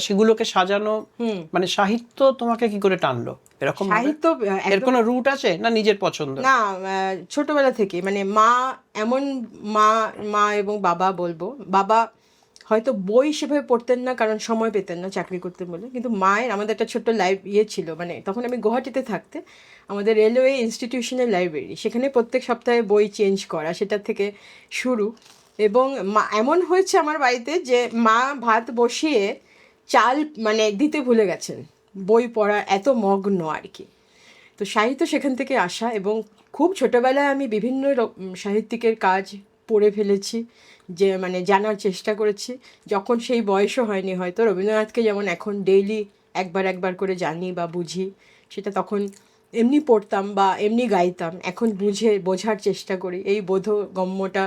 সেগুলোকে সাজানো, মানে সাহিত্য তোমাকে কি করে টানলো এরকম? সাহিত্য এর কোনো রুট আছে না নিজের পছন্দ? না, ছোটবেলা থেকে, মানে মা এমন, মা এবং বাবা বলবো, বাবা হয়তো বই সেভাবে পড়তেন না, কারণ সময় পেতেন না চাকরি করতে বলে, কিন্তু মায়ের, আমাদের একটা ছোট্ট ছিল, মানে তখন আমি গুয়াহাটিতে থাকতে, আমাদের রেলওয়ে ইনস্টিটিউশনের লাইব্রেরি, সেখানে প্রত্যেক সপ্তাহে বই চেঞ্জ করা, সেটা থেকে শুরু। এবং মা, এমন হয়েছে আমার বাড়িতে যে মা ভাত বসিয়ে চাল মানে দিতে ভুলে গেছেন, বই পড়া এত মগ্ন আর কি। তো সাহিত্য সেখান থেকে আসা, এবং খুব ছোটোবেলায় আমি বিভিন্ন সাহিত্যিকের কাজ পড়ে ফেলেছি, যে মানে জানার চেষ্টা করেছি, যখন সেই বয়সও হয়নি হয়তো। রবীন্দ্রনাথকে যেমন এখন ডেইলি একবার করে জানি বা বুঝি, সেটা তখন এমনি পড়তাম বা এমনি গাইতাম, এখন বোঝার চেষ্টা করি। এই বোধগম্যটা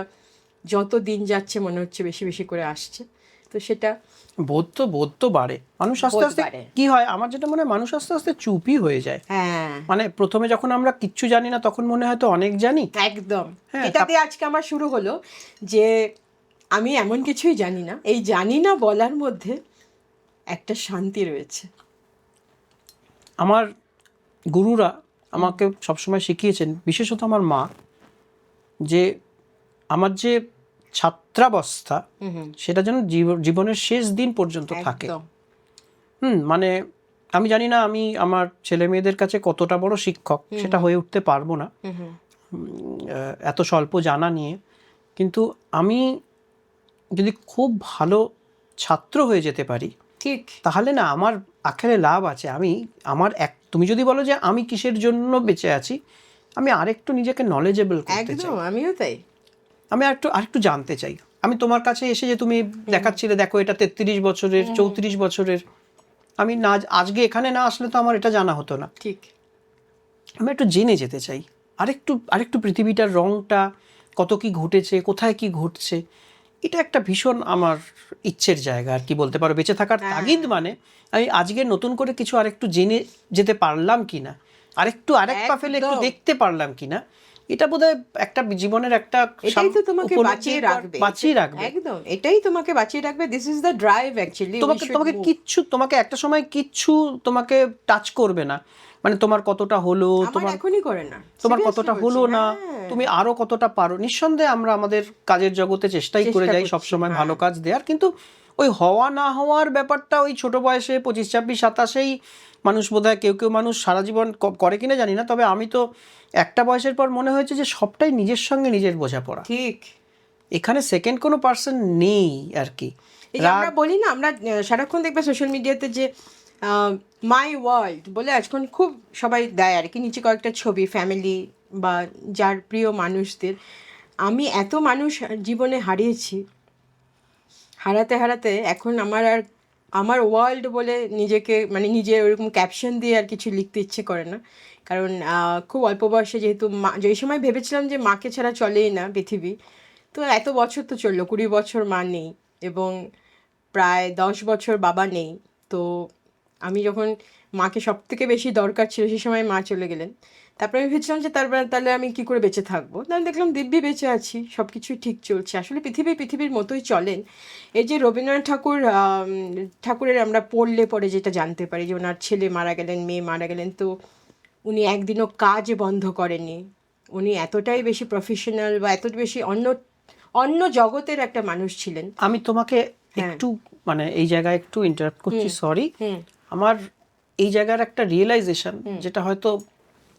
যত দিন যাচ্ছে মনে হচ্ছে বেশি বেশি করে আসছে। তো সেটা বোধ তো বাড়ে, মানুষ আস্তে আস্তে, কি হয় আমার যেটা মনে হয়, মানুষ আস্তে আস্তে চুপই হয়ে যায়। হ্যাঁ, মানে প্রথমে যখন আমরা কিচ্ছু জানি না, তখন মনে হয় তো অনেক জানি, একদম। হ্যাঁ, এটাতে আজকে আমার শুরু হলো যে আমি এমন কিছুই জানি না, এই জানি না বলার মধ্যে একটা শান্তি রয়েছে। আমার গুরুরা আমাকে সবসময় শিখিয়েছেন, বিশেষত আমার মা, যে আমার যে ছাত্রাবস্থা সেটা যেন জীবনের শেষ দিন পর্যন্ত থাকে। একদম। মানে আমি জানি না আমি আমার ছেলে মেয়েদের কাছে কতটা বড় শিক্ষক, সেটা হয়ে উঠতে পারবো না এত স্বল্প জানা নিয়ে, কিন্তু আমি যদি খুব ভালো ছাত্র হয়ে যেতে পারি, ঠিক, তাহলে না আমার আখেরে লাভ আছে। তুমি যদি বলো যে আমি কিসের জন্য বেঁচে আছি, আমি আরেকটু নিজেকে নলেজেবল করতে চাই। একদম, আমিও তাই। আমি আরেকটু জানতে চাই। আমি তোমার কাছে এসে যে তুমি দেখাচ্ছিলে, দেখো এটা 33 বছরের, 34 বছরের, আমি না আজকে এখানে না আসলে তো আমার এটা জানা হতো না। ঠিক, আমি একটু জেনে যেতে চাই, আরেকটু পৃথিবীটার রংটা, কত কি ঘটেছে, কোথায় কি ঘটছে, এটা একটা ভীষণ আমার ইচ্ছের জায়গা আর কি বলতে পারো। বেঁচে থাকার তাগিদ মানে আমি আজকে নতুন করে কিছু আরেকটু জেনে যেতে পারলাম কিনা, আরেক পা ফেলে একটু দেখতে পারলাম কিনা, এটা বোধহয় একটা জীবনের একটা, এটাই তো তোমাকে বাঁচিয়ে রাখবে। একদম, এটাই তোমাকে বাঁচিয়ে রাখবে। This is the drive actually. তোমাকে একটা সময় কিচ্ছু তোমাকে টাচ করবে না, মানে তোমার কতটা হলো, আমার এখনই করে না, তোমার কতটা হলো না, তুমি আরো কতটা পারো। নিঃসন্দেহে আমরা আমাদের কাজের জগতে চেষ্টাই করে যাই সবসময় ভালো কাজ দেওয়ার, কিন্তু ওই হওয়া না হওয়ার ব্যাপারটা ওই ছোট বয়সে 25, 26, 27 মানুষ বোধহয় কেউ কেউ মানুষ সারা জীবন করে কিনা জানি না, তবে আমি তো একটা বয়সের পর মনে হয়েছে যে সবটাই নিজের সঙ্গে নিজের বোঝাপড়া, ঠিক। এখানে সেকেন্ড কোনো পার্সন নেই আর কি। এই যে আমরা বলি না, আমরা সারাক্ষণ দেখবে সোশ্যাল মিডিয়াতে যে মাই ওয়ার্ল্ড বলে এখন খুব সবাই দেয় আর কি, নিচে কয়েকটা ছবি ফ্যামিলি বা যার প্রিয় মানুষদের। আমি এত মানুষ জীবনে হারিয়েছি, হারাতে হারাতে এখন আমার ওয়ার্ল্ড বলে নিজেকে মানে নিজে ওরকম ক্যাপশন দিয়ে আর কিছু লিখতে ইচ্ছে করে না। কারণ খুব অল্প বয়সে যেহেতু যেই সময় ভেবেছিলাম যে মাকে ছাড়া চলেই না পৃথিবী, তো এত বছর তো চললো, 20 বছর মা নেই এবং প্রায় 10 বছর বাবা নেই। তো আমি যখন মাকে সব থেকে বেশি দরকার ছিল সেই সময় মা চলে গেলেন। তারপরে আমি ভেবেছিলাম যে তাহলে আমি কি করে বেঁচে থাকবো, তাহলে দেখলাম দিব্যি বেঁচে আছি, সব কিছুই ঠিক চলছে। আসলে পৃথিবীর মতোই চলেন। এই যে রবীন্দ্রনাথ ঠাকুরের আমরা পড়লে পরে যেটা জানতে পারি যে ওনার ছেলে মারা গেলেন, মেয়ে মারা গেলেন, তো উনি একদিনও কাজ বন্ধ করেননি। উনি এতটাই বেশি প্রফেশনাল বা এত বেশি অন্য জগতের একটা মানুষ ছিলেন। আমি তোমাকে একটু মানে এই জায়গায় একটু ইন্টারাপ্ট করছি, সরি। আমার এই জায়গার একটা রিয়েলাইজেশন, যেটা হয়তো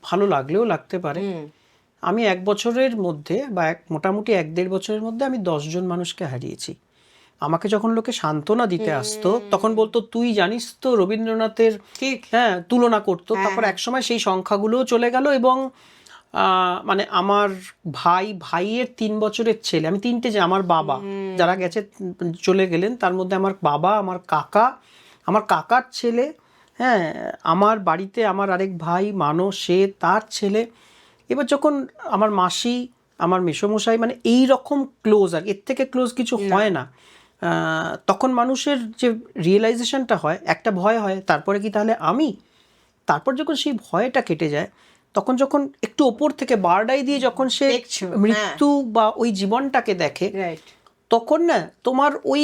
ভালো লাগলেও লাগতে পারে। আমি 1 বছরের মধ্যে বা মোটামুটি 1-1.5 বছরের মধ্যে আমি 10 জন মানুষকে হারিয়েছি। আমাকে যখন লোকে সান্ত্বনা দিতে আসতো তখন বলতো তুই জানিস তো রবীন্দ্রনাথের, হ্যাঁ তুলনা করতো। তারপর একসময় সেই সংখ্যাগুলোও চলে গেল এবং মানে আমার ভাইয়ের 3 বছরের ছেলে, আমি 3টে, যে আমার বাবা যারা গেছে চলে গেলেন, তার মধ্যে আমার বাবা, আমার কাকার ছেলে, হ্যাঁ আমার বাড়িতে আমার আরেক ভাই মানস, সে তার ছেলে। এবার যখন আমার মাসি, আমার মেসোমশাই, মানে এই রকম ক্লোজ, আর এর থেকে ক্লোজ কিছু হয় না, তখন মানুষের যে রিয়েলাইজেশনটা হয়, একটা ভয় হয় তারপরে কি তাহলে আমি, তারপর যখন সেই ভয়টা কেটে যায়, তখন যখন একটু ওপর থেকে বারডাই দিয়ে যখন সে মৃত্যু বা ওই জীবনটাকে দেখে, তখন না তোমার ওই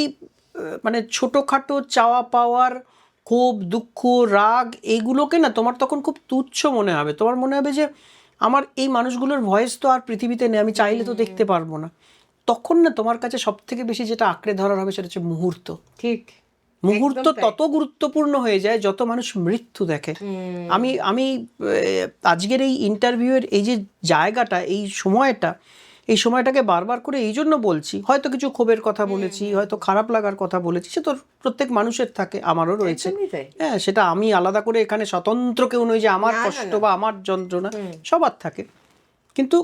মানে ছোটোখাটো চাওয়া পাওয়ার ক্ষোভ, দুঃখ, রাগ, এইগুলোকে না তোমার তখন খুব তুচ্ছ মনে হবে। তোমার মনে হবে যে আমার এই মানুষগুলোর ভয়েস তো আর পৃথিবীতে নেই, আমি চাইলে তো দেখতে পারবো না। তখন না তোমার কাছে সব থেকে বেশি যেটা আঁকড়ে ধরার হবে সেটা হচ্ছে মুহূর্ত। ঠিক, মুহূর্ত তত গুরুত্বপূর্ণ হয়ে যায় যত মানুষ মৃত্যু দেখে। আমি আজকের এই ইন্টারভিউয়ের এই যে জায়গাটা, এই সময়টাকে বারবার করে এই জন্য বলছি, হয়তো কিছু ক্ষোভের কথা বলেছি, হয়তো খারাপ লাগার কথা বলেছি, সে তো প্রত্যেক মানুষের থাকে, আমারও রয়েছে। হ্যাঁ, সেটা আমি আলাদা করে এখানে স্বতন্ত্র কেউ নই যে আমার কষ্ট বা আমার যন্ত্রণা, সবার থাকে। কিন্তু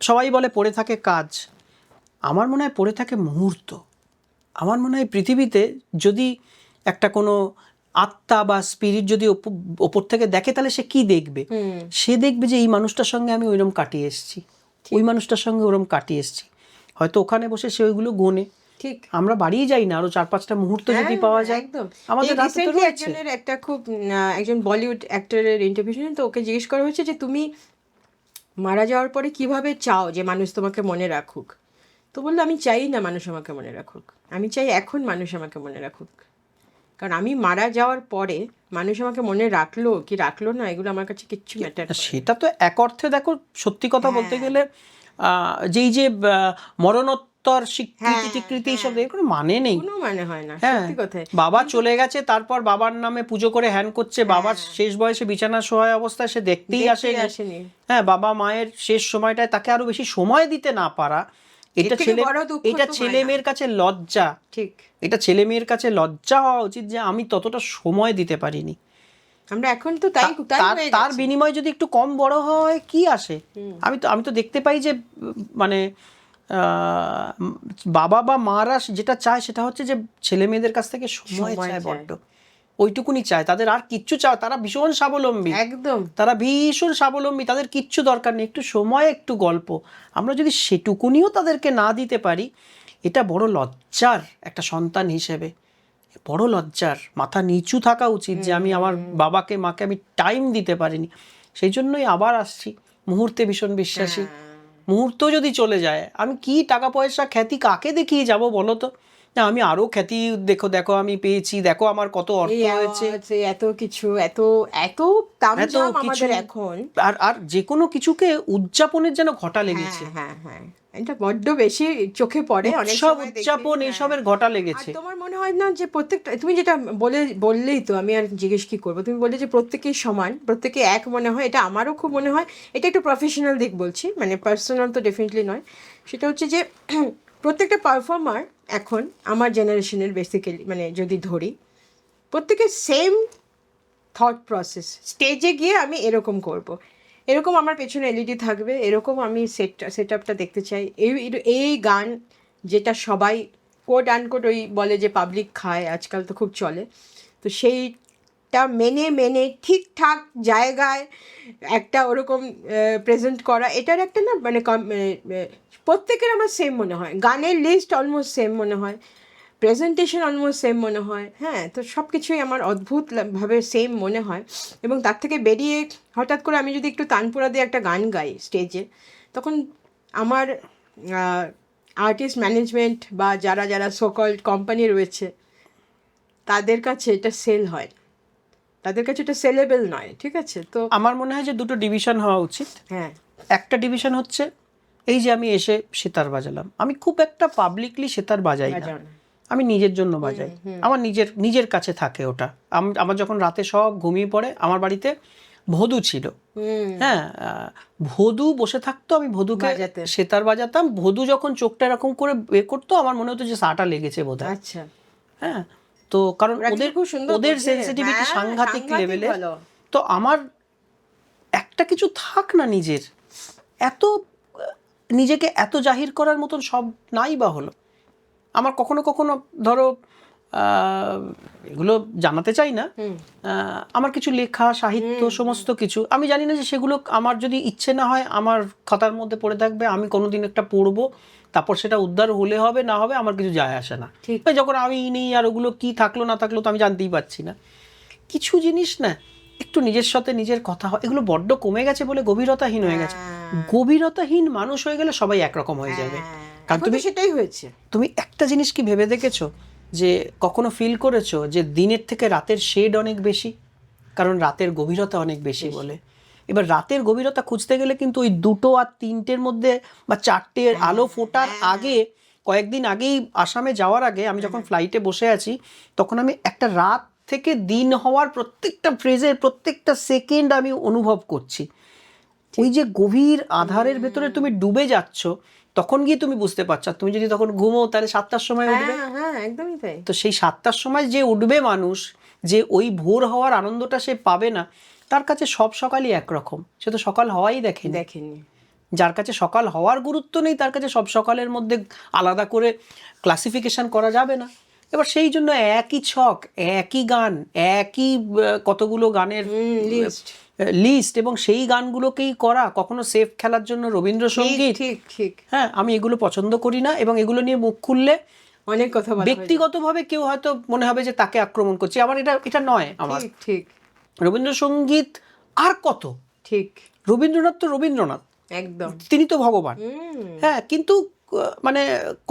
সবাই বলে পড়ে থাকে কাজ, আমার মনে হয় পড়ে থাকে মুহূর্ত। আমার মনে হয় পৃথিবীতে যদি একটা কোনো আত্মা বা স্পিরিট যদি ওপর থেকে দেখে, তাহলে সে কি দেখবে? সে দেখবে যে এই মানুষটার সঙ্গে আমি ওইরকম কাটিয়ে এসেছি, ওই মানুষটার সঙ্গে ওরকম কাটিয়ে এসেছি। হয়তো ওখানে বসে সে ওইগুলো গোনে, ঠিক আমরা বাড়িয়ে যাই না, আরো 4-5টা মুহূর্ত যদি পাওয়া যায়। একদম আমাদের একজন বলিউড অ্যাক্টরের ইন্টারভিউ, তো ওকে জিজ্ঞেস করা হয়েছে যে তুমি মারা যাওয়ার পরে কিভাবে চাও যে মানুষ তোমাকে মনে রাখুক, তো বললো আমি চাই না মানুষ আমাকে মনে রাখুক, আমি চাই এখন মানুষ আমাকে মনে রাখুক। কারণ আমি মারা যাওয়ার পরে মানুষ আমাকে মনে রাখলো কি রাখলো না, এগুলো আমার কাছে কিচ্ছু ম্যাটার। সেটা তো এক অর্থে দেখো, সত্যি কথা বলতে গেলে যেই যে মরণোত্তর স্বীকৃতি এইসব কোনো মানে নেই, কোনো মানে হয় না। হ্যাঁ, সত্যি কথা, বাবা চলে গেছে, তারপর বাবার নামে পুজো করে হ্যান করছে, বাবার শেষ বয়সে বিছানা শোয়া অবস্থায় সে দেখতেই আসেনি। হ্যাঁ, বাবা মায়ের শেষ সময়টায় তাকে আরো বেশি সময় দিতে না পারা, এটা ছেলে মেয়ের কাছে লজ্জা। ঠিক, এটা ছেলে মেয়ের কাছে লজ্জা হওয়া উচিত যে আমি ততটা সময় দিতে পারিনি। আমরা এখন তো তার বিনিময়ে যদি একটু কম বড় হয় কি আসে? আমি তো দেখতে পাই যে মানে বাবা বা মারা যেটা চায় সেটা হচ্ছে যে ছেলে মেয়েদের কাছ থেকে সময় চায়, বড্ড ওইটুকুনি চায়, তাদের আর কিচ্ছু চায়, তারা ভীষণ স্বাবলম্বী, একদম তারা ভীষণ স্বাবলম্বী, তাদের কিচ্ছু দরকার নেই, একটু সময়, একটু গল্প। আমরা যদি সেটুকুনিও তাদেরকে না দিতে পারি, এটা বড় লজ্জার একটা সন্তান হিসেবে, বড় লজ্জার, মাথা নিচু থাকা উচিত যে আমি আমার বাবাকে মাকে আমি টাইম দিতে পারিনি। সেই জন্যই আবার আসছি, মুহূর্তে ভীষণ বিশ্বাসী। মুহূর্ত যদি চলে যায়, আমি কি টাকা পয়সা খ্যাতি কাকে দেখিয়ে যাব বলো তো? না আমি আরো খ্যাতি, দেখো দেখো আমি পেয়েছি, দেখো আমার কত অর্থ হয়েছে, এত কিছু, এত এত তামঝাম আমাদের এখন। আর আর যে কোনো কিছুকে উদযাপনের যেন ঘটা লেগেছে। হ্যাঁ হ্যাঁ, এটা বড্ড বেশি চোখে পড়ে অনেক সব সময় দেখি। উদযাপন এইসবের ঘটা লেগেছে। আর তোমার মনে হয় না যে প্রত্যেকটা, তুমি যেটা বললেই তো আমি আর জিজ্ঞেস কি করবো, তুমি বললে যে প্রত্যেকেই সমান, প্রত্যেকে এক মনে হয়, এটা আমারও খুব মনে হয়। এটা একটু প্রফেশনাল দিক বলছি, মানে পার্সোনাল তো ডেফিনেটলি নয়। সেটা হচ্ছে যে প্রত্যেকটা পারফর্মার এখন আমার জেনারেশনের বেসিক্যালি, মানে যদি ধরি, প্রত্যেকের সেম থট প্রসেস। স্টেজে গিয়ে আমি এরকম করব, এরকম আমার পেছনে এলইডি থাকবে, এরকম আমি সেট আপটা দেখতে চাই, এই গান যেটা সবাই কোড আনকোড ওই বলে যে পাবলিক খায় আজকাল, তো খুব চলে, তো সেইটা মেনে ঠিকঠাক জায়গায় একটা ওরকম প্রেজেন্ট করা, এটার একটা না মানে প্রত্যেকের আমার সেম মনে হয়, গানের লিস্ট অলমোস্ট সেম মনে হয়, প্রেজেন্টেশন অলমোস্ট সেম মনে হয়। হ্যাঁ, তো সব কিছুই আমার অদ্ভুতভাবে সেম মনে হয়। এবং তার থেকে বেরিয়ে হঠাৎ করে আমি যদি একটু তানপুরা দিয়ে একটা গান গাই স্টেজে, তখন আমার আর্টিস্ট ম্যানেজমেন্ট বা যারা যারা সোকল্ড কোম্পানি রয়েছে তাদের কাছে এটা সেল হয়, তাদের কাছে এটা সেলেবল নয়। ঠিক আছে, তো আমার মনে হয় যে দুটো ডিভিশন হওয়া উচিত। হ্যাঁ, একটা ডিভিশন হচ্ছে এই যে আমি এসে সেতার বাজালাম, আমি খুব একটা পাবলিকলি সেতার বাজাই না, আমি নিজের জন্য বাজাই, আমার নিজের কাছে থাকে ওটা। আমার যখন রাতে সব ঘুমিয়ে পড়ে, আমার বাড়িতে ভদু ছিল, হ্যাঁ, ভদু বসে থাকতো, আমি ভদুকে সেতার বাজাতাম, ভদু যখন চোখটা এরকম করে করতো আমার মনে হতো যে সাটা লেগেছে বোধহয়। আচ্ছা, হ্যাঁ, তো কারণ ওদের সেন্সিটিভিটি সাংঘাতিক লেভেলে। তো আমার একটা কিছু থাক না নিজের, এত নিজেকে এত জাহির করার মতন সব নাই বা হলো। আমার কখনো কখনো ধরো এগুলো জানাতে চাই না, আমার কিছু লেখা সাহিত্য সমস্ত কিছু আমি জানি না যে সেগুলো আমার যদি ইচ্ছে না হয় আমার খাতার মধ্যে পড়ে থাকবে, আমি কোনোদিন একটা পড়বো, তারপর সেটা উদ্ধার হলে হবে না হবে আমার কিছু যায় আসে না। যখন আমি নেই আর ওগুলো কি থাকলো না থাকলো তো আমি জানতেই পারছি না। কিছু জিনিস না একটু নিজের সাথে নিজের কথা হয়, এগুলো বড্ড কমে গেছে বলে গভীরতাহীন হয়ে গেছে। গভীরতাহীন মানুষ হয়ে গেলে সবাই একরকম হয়ে যাবে। কারণ তুমি সেটাই হয়েছে। তুমি একটা জিনিস কি ভেবে দেখেছো যে কখনো ফিল করেছো যে দিনের থেকে রাতের শেড অনেক বেশি, কারণ রাতের গভীরতা অনেক বেশি বলে। এবার রাতের গভীরতা খুঁজতে গেলে কিন্তু ওই 2টো আর 3টের মধ্যে বা 4টের আলো ফোটার আগে, কয়েকদিন আগেই আসামে যাওয়ার আগে আমি যখন ফ্লাইটে বসে আছি তখন আমি একটা রাত থেকে দিন হওয়ার প্রত্যেকটা ফ্রেজের প্রত্যেকটা সেকেন্ড আমি অনুভব করছি। ওই যে গভীর আধারের ভেতরে তুমি ডুবে যাচ্ছ, তখন গিয়ে তুমি বুঝতে পারছো। তুমি যদি তখন ঘুমো তাহলে 7টার সময় উঠবে, একদমই তাই। তো সেই 7টার সময় যে উঠবে মানুষ, যে ওই ভোর হওয়ার আনন্দটা সে পাবে না, তার কাছে সব সকালই একরকম, সে তো সকাল হওয়াই দেখেনি। যার কাছে সকাল হওয়ার গুরুত্ব নেই তার কাছে সব সকালের মধ্যে আলাদা করে ক্লাসিফিকেশন করা যাবে না। এবার সেই জন্য একই ছক, একই গান, একই কতগুলো গানের লিস্ট, এবং সেই গানগুলোকেই করা, কখনো সেফ খেলার জন্য রবীন্দ্রসঙ্গীত। ঠিক। হ্যাঁ, আমি এগুলো পছন্দ করি না, এবং এগুলো নিয়ে মুখ খুললে অনেক কথা ব্যক্তিগতভাবে কেউ হয়তো মনে হবে যে তাকে আক্রমণ করছে। আমার এটা নয়। আমার ঠিক রবীন্দ্রসঙ্গীত আর কত, ঠিক, রবীন্দ্রনাথ তো রবীন্দ্রনাথ, একদম, তিনি তো ভগবান। হ্যাঁ, কিন্তু মানে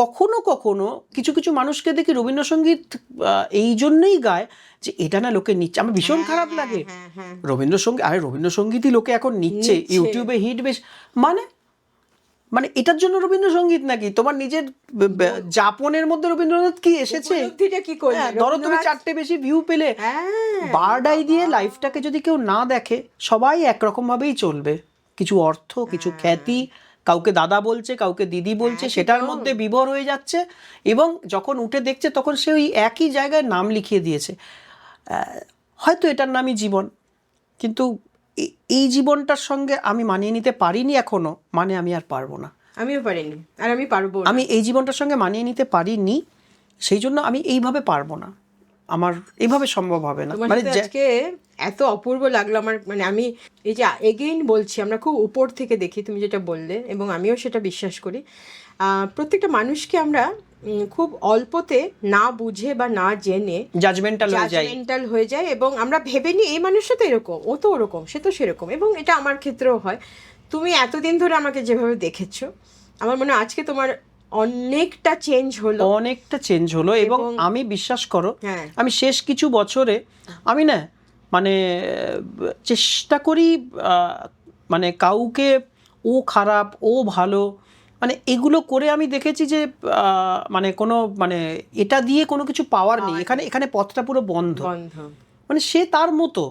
কখনো কখনো কিছু কিছু মানুষকে দেখি রবীন্দ্রসঙ্গীত এই জন্যই গায় যে এটা না লোকে নিচ্ছে, আমার ভীষণ খারাপ লাগে। রবীন্দ্রসঙ্গীতই লোকে এখন নিচ্ছে, ইউটিউবে হিট বেশ, মানে এটার জন্য রবীন্দ্রসঙ্গীত নাকি? তোমার নিজের যাপনের মধ্যে রবীন্দ্রনাথ কি এসেছে? ধরো তুমি 4টে বেশি ভিউ পেলে, বার্ড আই দিয়ে লাইফটাকে যদি কেউ না দেখে, সবাই একরকম ভাবেই চলবে। কিছু অর্থ, কিছু খ্যাতি, কাউকে দাদা বলছে, কাউকে দিদি বলছে, সেটার মধ্যে বিভোর হয়ে যাচ্ছে, এবং যখন উঠে দেখছে তখন সে ওই একই জায়গায় নাম লিখিয়ে দিয়েছে। হয়তো এটার নামই জীবন, কিন্তু এই জীবনটার সঙ্গে আমি মানিয়ে নিতে পারিনি এখনো, মানে আমি আর পারবো না। আমিও পারিনি, আর আমি পারবো না। আমি এই জীবনটার সঙ্গে মানিয়ে নিতে পারিনি, সেই জন্য আমি এইভাবে পারবো না, আমার এইভাবে সম্ভব হবে না। মানে আজকে এত অপূর্ব লাগলো আমার, মানে আমি এই যে এগেইন বলছি, আমরা খুব উপর থেকে দেখি, তুমি যেটা বললে, এবং আমিও সেটা বিশ্বাস করি। প্রত্যেকটা মানুষকে আমরা খুব অল্পতে না বুঝে বা না জেনে জাজমেন্টাল হয়ে যায়, এবং আমরা ভেবে নিই এই মানুষটা তো এরকম, ও তো ওরকম, সে তো সেরকম। এবং এটা আমার ক্ষেত্রেও হয়। তুমি এতদিন ধরে আমাকে যেভাবে দেখেছো, আমার মনে হয় আজকে তোমার অনেকটা চেঞ্জ হলো। এবং আমি বিশ্বাস করো, হ্যাঁ, আমি শেষ কিছু বছরে আমি না মানে চেষ্টা করি মানে কাউকে ও খারাপ ও ভালো মানে এগুলো করে আমি দেখেছি যে মানে কোনো মানে এটা দিয়ে কোনো কিছু পাওয়ার নেই, এখানে পথটা পুরো বন্ধ। মানে সে তার মতো,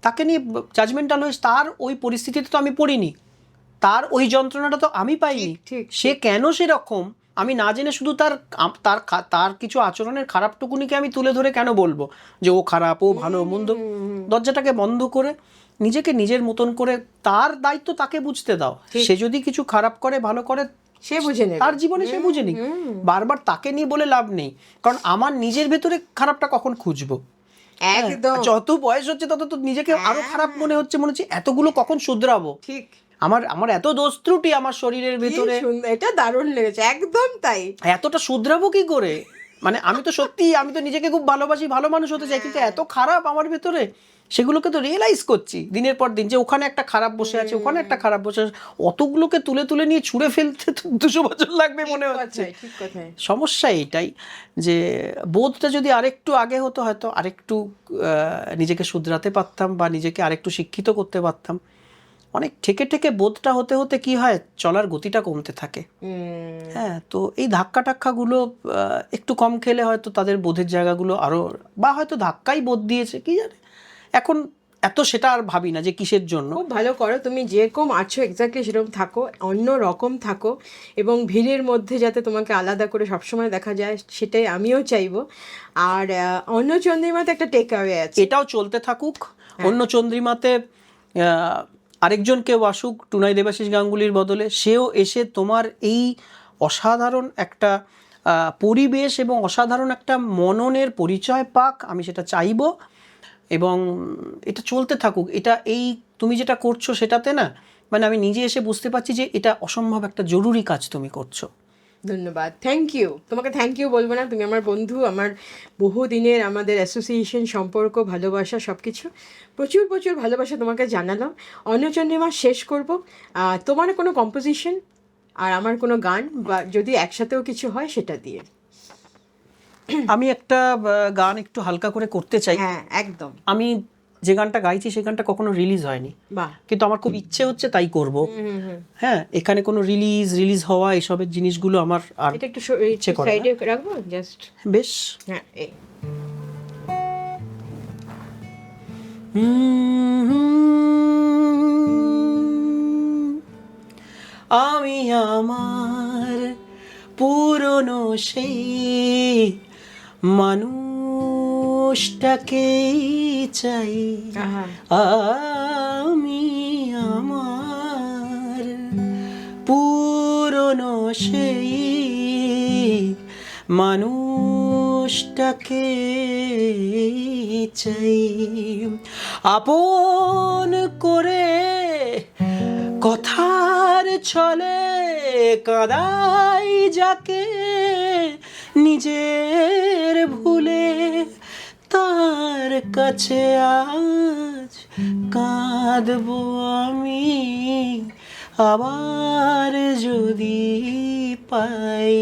তাকে নিয়ে জাজমেন্টাল হয়ে তার ওই পরিস্থিতিতে তো আমি পড়িনি, তার ওই যন্ত্রণাটা তো আমি পাইনি, সে কেন সেরকম আমি না জেনে শুধু তার কিছু আচরণের খারাপটুকুনিকে আমি তুলে ধরে কেন বলবো যে ও খারাপ ও ভালো মন্দ। দরজাটাকে বন্ধ করে নিজেকে নিজের মতন করে তার দায়িত্ব তাকে বুঝতে দাও। সে যদি কিছু খারাপ করে ভালো করে সে বুঝে নেবে, তার জীবনে সে বুঝে নিক, বারবার তাকে নিয়ে বলে লাভ নেই, কারণ আমার নিজের ভেতরে খারাপটা কখন খুঁজবো? একদম। যত বয়স হচ্ছে তত তো নিজেকে আরো খারাপ মনে হচ্ছে এতগুলো কখন শুধরাবো। ঠিক, আমার এত দোষ ত্রুটি আমার শরীরের ভেতরে, এটা দারুণ লেগেছে, একদম তাই। এতটা শুধরাবো কি করে? মানে আমি তো নিজেকে খুব ভালোবাসি, ভালো মানুষ হতে চাই, কিন্তু এত খারাপ আমার ভেতরে, সেগুলোকে তো রিয়েলাইজ করছি দিনের পর দিন যে ওখানে একটা খারাপ বসে আছে, ওখানে একটা খারাপ বসে আছে, অতগুলোকে তুলে তুলে নিয়ে ছুঁড়ে ফেলতে তো 200 বছর লাগবে মনে হচ্ছে। সমস্যা এইটাই যে বোধটা যদি আরেকটু আগে হতো হয়তো আরেকটু নিজেকে শুধরাতে পারতাম বা নিজেকে আরেকটু শিক্ষিত করতে পারতাম। অনেক ঠেকে ঠেকে বোধটা হতে হতে কি হয়, চলার গতিটা কমতে থাকে। হ্যাঁ, তো এই ধাক্কা টাক্কাগুলো একটু কম খেলে হয়তো তাদের বোধের জায়গাগুলো আরও, বা হয়তো ধাক্কাই বোধ দিয়েছে কি জানে, এখন এত সেটা আর ভাবি না যে কিসের জন্য। খুব ভালো করো, তুমি যেরকম আছো এক্স্যাক্টলি সেরকম থাকো, অন্য রকম থাকো, এবং ভিড়ের মধ্যে যাতে তোমাকে আলাদা করে সবসময় দেখা যায় সেটাই আমিও চাইবো। আর অন্য চন্দ্রিমাতে একটা টেক অ্যাওয়ে আছে, এটাও চলতে থাকুক। অন্য চন্দ্রিমাতে আরেকজন কেউ আসুক টুনাই দেবাশিস গাঙ্গুলির বদলে, সেও এসে তোমার এই অসাধারণ একটা পরিবেশ এবং অসাধারণ একটা মননের পরিচয় পাক, আমি সেটা চাইবো। এবং এটা চলতে থাকুক। এটা এই তুমি যেটা করছো সেটাতে না মানে আমি নিজে এসে বুঝতে পারছি যে এটা অসম্ভব একটা জরুরি কাজ তুমি করছো। ধন্যবাদ, থ্যাংক ইউ। তোমাকে থ্যাংক ইউ বলবো না, তুমি আমার বন্ধু, আমার বহুদিনের আমাদের অ্যাসোসিয়েশন, সম্পর্ক, ভালোবাসা, সব কিছু প্রচুর প্রচুর ভালোবাসা তোমাকে জানালাম। অন্নচন্দ্রিমা শেষ করব তোমার কোনো কম্পোজিশন আর আমার কোনো গান, বা যদি একসাথেও কিছু হয় সেটা দিয়ে। আমি একটা গান একটু হালকা করে করতে চাই। হ্যাঁ, একদম। আমি যে গানটা গাইছি সেই গানটা কখনো রিলিজ হয়নি, কিন্তু আমার খুব ইচ্ছে হচ্ছে তাই করব। হ্যাঁ, এখানে কোনো রিলিজ হওয়া এসবের জিনিসগুলো আমার আর একটু ইচ্ছে করে সাইডে রাখবো জাস্ট। বেশ। হ্যাঁ, আমি আমার পুরনো সেই মানুষটাকেই চাই, আমি আমার পুরনো সেই মানুষটাকে চাই, আপন করে কথার ছলে কাঁদাই যাকে, নিজের ভুলে তার কাছে আজ কাঁদবো আমি, আবার যদি পাই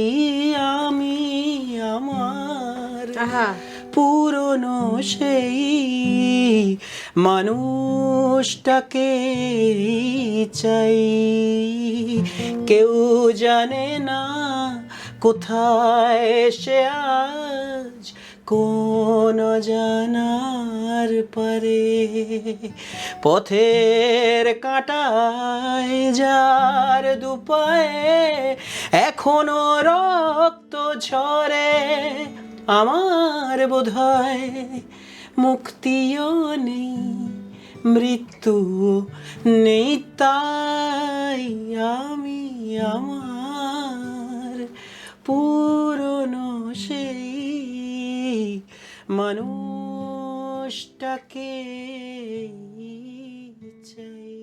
আমি আমার পুরনো সেই মানুষটাকে চাই। কেউ জানে না কোথায় সে আজ, কোন জানার পারে, পথের কাঁটায় যার দুপায়ে এখনো রক্ত ঝরে, আমার বোধহয় মুক্তিও নেই, মৃত্যু নেই, তাই আমি আমার পুরনো সেই মানুষটাকে চাই।